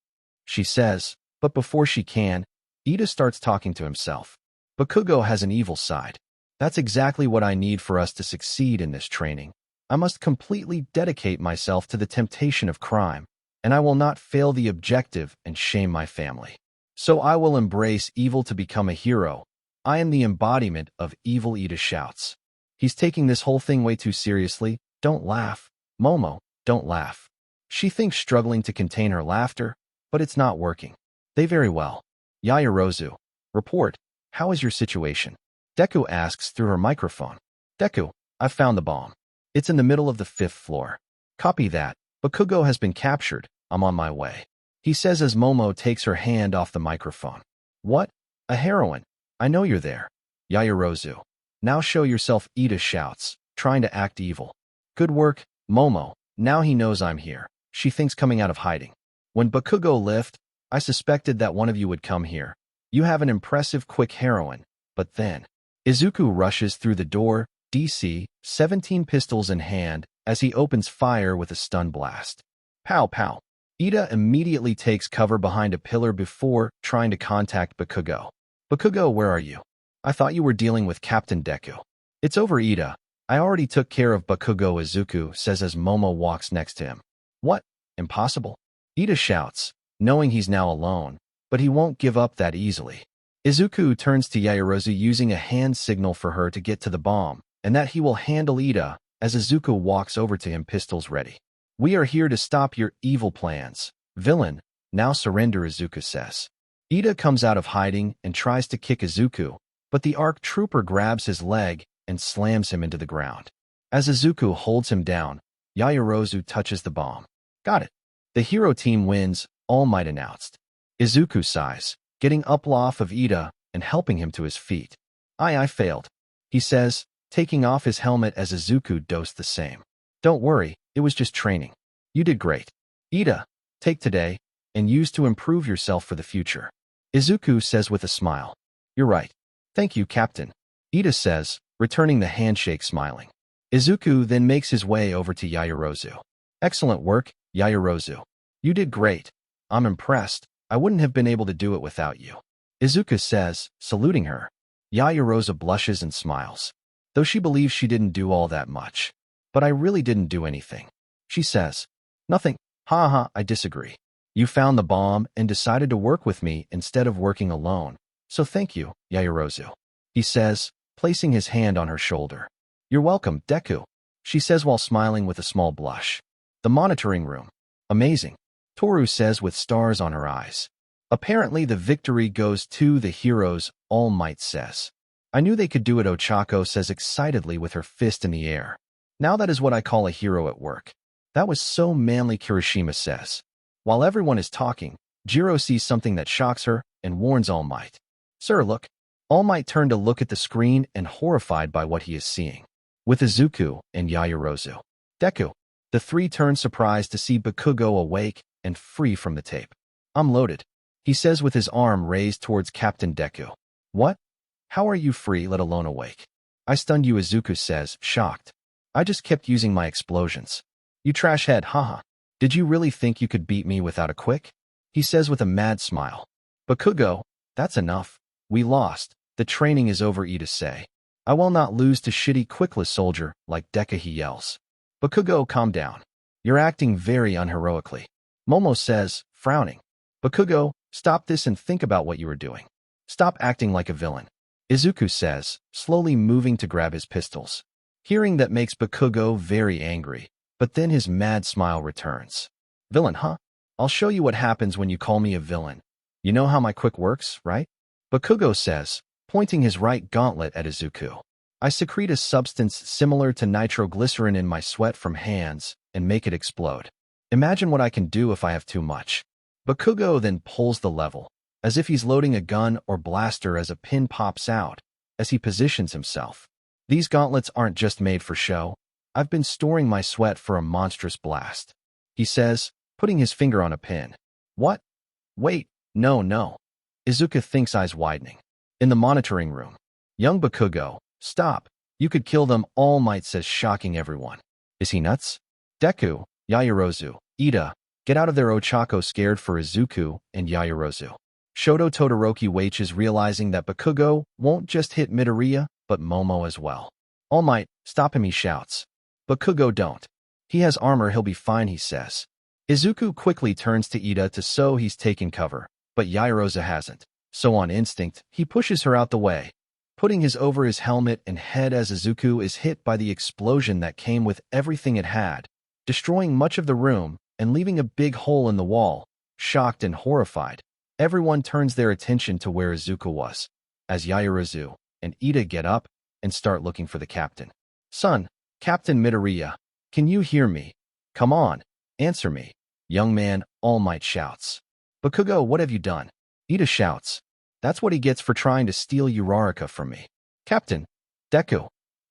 she says, but before she can, Ida starts talking to himself. Bakugo has an evil side. That's exactly what I need for us to succeed in this training. I must completely dedicate myself to the temptation of crime, and I will not fail the objective and shame my family. So I will embrace evil to become a hero. I am the embodiment of evil, Ida shouts. He's taking this whole thing way too seriously. Don't laugh. Momo, don't laugh. She thinks, struggling to contain her laughter, but it's not working. They very well. Yaoyorozu, report, how is your situation? Deku asks through her microphone. Deku, I've found the bomb. It's in the middle of the 5th floor. Copy that. Bakugo has been captured. I'm on my way, he says as Momo takes her hand off the microphone. What? A heroine. I know you're there. Yaoyorozu. Now show yourself, Ida shouts, trying to act evil. Good work, Momo. Now he knows I'm here, she thinks, coming out of hiding. When Bakugo left, I suspected that one of you would come here. You have an impressive quick heroine. But then, Izuku rushes through the door, DC-17 pistols in hand, as he opens fire with a stun blast. Pow pow. Ida immediately takes cover behind a pillar before trying to contact Bakugo. Bakugo, where are you? I thought you were dealing with Captain Deku. It's over, Ida. I already took care of Bakugo, Izuku says as Momo walks next to him. What? Impossible? Ida shouts, knowing he's now alone, but he won't give up that easily. Izuku turns to Yaoyorozu using a hand signal for her to get to the bomb, and that he will handle Ida, as Izuku walks over to him, pistols ready. We are here to stop your evil plans. Villain, now surrender, Izuku says. Ida comes out of hiding and tries to kick Izuku, but the ARC trooper grabs his leg and slams him into the ground. As Izuku holds him down, Yaoyorozu touches the bomb. Got it. The hero team wins, All Might announced. Izuku sighs, getting up off of Ida and helping him to his feet. I failed, he says, taking off his helmet as Izuku does the same. Don't worry, it was just training. You did great. Ida, take today and use to improve yourself for the future, Izuku says with a smile. You're right. Thank you, Captain, Ida says, returning the handshake smiling. Izuku then makes his way over to Yaoyorozu. Excellent work, Yaoyorozu. You did great. I'm impressed. I wouldn't have been able to do it without you, Izuku says, saluting her. Yaoyorozu blushes and smiles, though she believes she didn't do all that much. But I really didn't do anything, she says. Nothing. Haha, I disagree. You found the bomb and decided to work with me instead of working alone. So thank you, Yaoyorozu, he says, placing his hand on her shoulder. You're welcome, Deku, she says while smiling with a small blush. The monitoring room. Amazing, Toru says with stars on her eyes. Apparently the victory goes to the heroes, All Might says. I knew they could do it, Ochako says excitedly with her fist in the air. Now that is what I call a hero at work. That was so manly, Kirishima says. While everyone is talking, Jiro sees something that shocks her and warns All Might. Sir, look. All Might turned to look at the screen and horrified by what he is seeing. With Izuku and Yaoyorozu. Deku. The three turn surprised to see Bakugo awake and free from the tape. I'm loaded, he says with his arm raised towards Captain Deku. What? How are you free, let alone awake? I stunned you, Izuku says, shocked. I just kept using my explosions. You trash head, haha. Did you really think you could beat me without a quick? He says with a mad smile. Bakugo, that's enough. We lost. The training is over, Ida say. I will not lose to shitty Quirkless soldier like Deku, he yells. Bakugo, calm down. You're acting very unheroically. Momo says, frowning. Bakugo, stop this and think about what you are doing. Stop acting like a villain. Izuku says, slowly moving to grab his pistols. Hearing that makes Bakugo very angry, but then his mad smile returns. Villain, huh? I'll show you what happens when you call me a villain. You know how my quick works, right? Bakugo says, pointing his right gauntlet at Izuku. I secrete a substance similar to nitroglycerin in my sweat from hands and make it explode. Imagine what I can do if I have too much. Bakugo then pulls the level, as if he's loading a gun or blaster as a pin pops out, as he positions himself. These gauntlets aren't just made for show. I've been storing my sweat for a monstrous blast. He says, putting his finger on a pin. What? Wait, no. Izuku thinks, eyes widening. In the monitoring room. Young Bakugo, stop. You could kill them all, Might says, shocking everyone. Is he nuts? Deku, Yaoyorozu, Ida, get out of there, Ochako scared for Izuku and Yaoyorozu. Shoto Todoroki waits, realizing that Bakugo won't just hit Midoriya, but Momo as well. All Might, stop him, he shouts. Bakugo, don't. He has armor, he'll be fine, he says. Izuku quickly turns to Ida to show he's taken cover, but Yaoyorozu hasn't. So on instinct, he pushes her out the way, putting his over his helmet and head as Izuku is hit by the explosion that came with everything it had, destroying much of the room and leaving a big hole in the wall. Shocked and horrified, everyone turns their attention to where Izuku was, as Yaoyorozu and Ida get up and start looking for the captain. Son, Captain Midoriya, can you hear me? Come on, answer me. Young man, All Might shouts. Bakugo, what have you done? Ida shouts. That's what he gets for trying to steal Uraraka from me. Captain, Deku,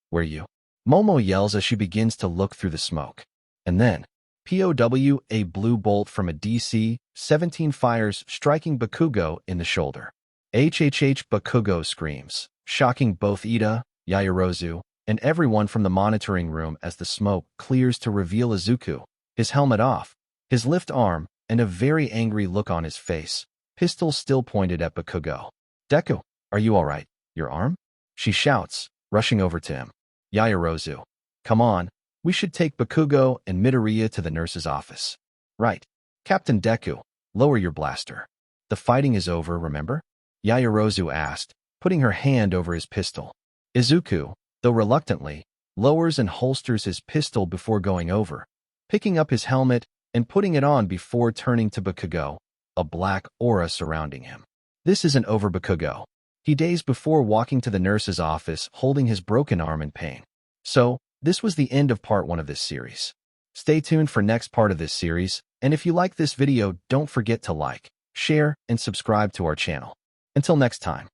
where you? Momo yells as she begins to look through the smoke. And then, POW, a blue bolt from a DC-17 fires, striking Bakugo in the shoulder. HHH, Bakugo screams, shocking both Ida, Yaoyorozu, and everyone from the monitoring room as the smoke clears to reveal Izuku, his helmet off, his left arm, and a very angry look on his face, pistol still pointed at Bakugo. Deku, are you all right? Your arm? She shouts, rushing over to him. Yaoyorozu, come on, we should take Bakugo and Midoriya to the nurse's office. Right. Captain Deku, lower your blaster. The fighting is over, remember? Yaoyorozu asked, putting her hand over his pistol. Izuku, though reluctantly, lowers and holsters his pistol before going over, picking up his helmet and putting it on before turning to Bakugo, a black aura surrounding him. This isn't over, Bakugo. He dazed before walking to the nurse's office holding his broken arm in pain. So, this was the end of part 1 of this series. Stay tuned for next part of this series, and if you like this video, don't forget to like, share, and subscribe to our channel. Until next time.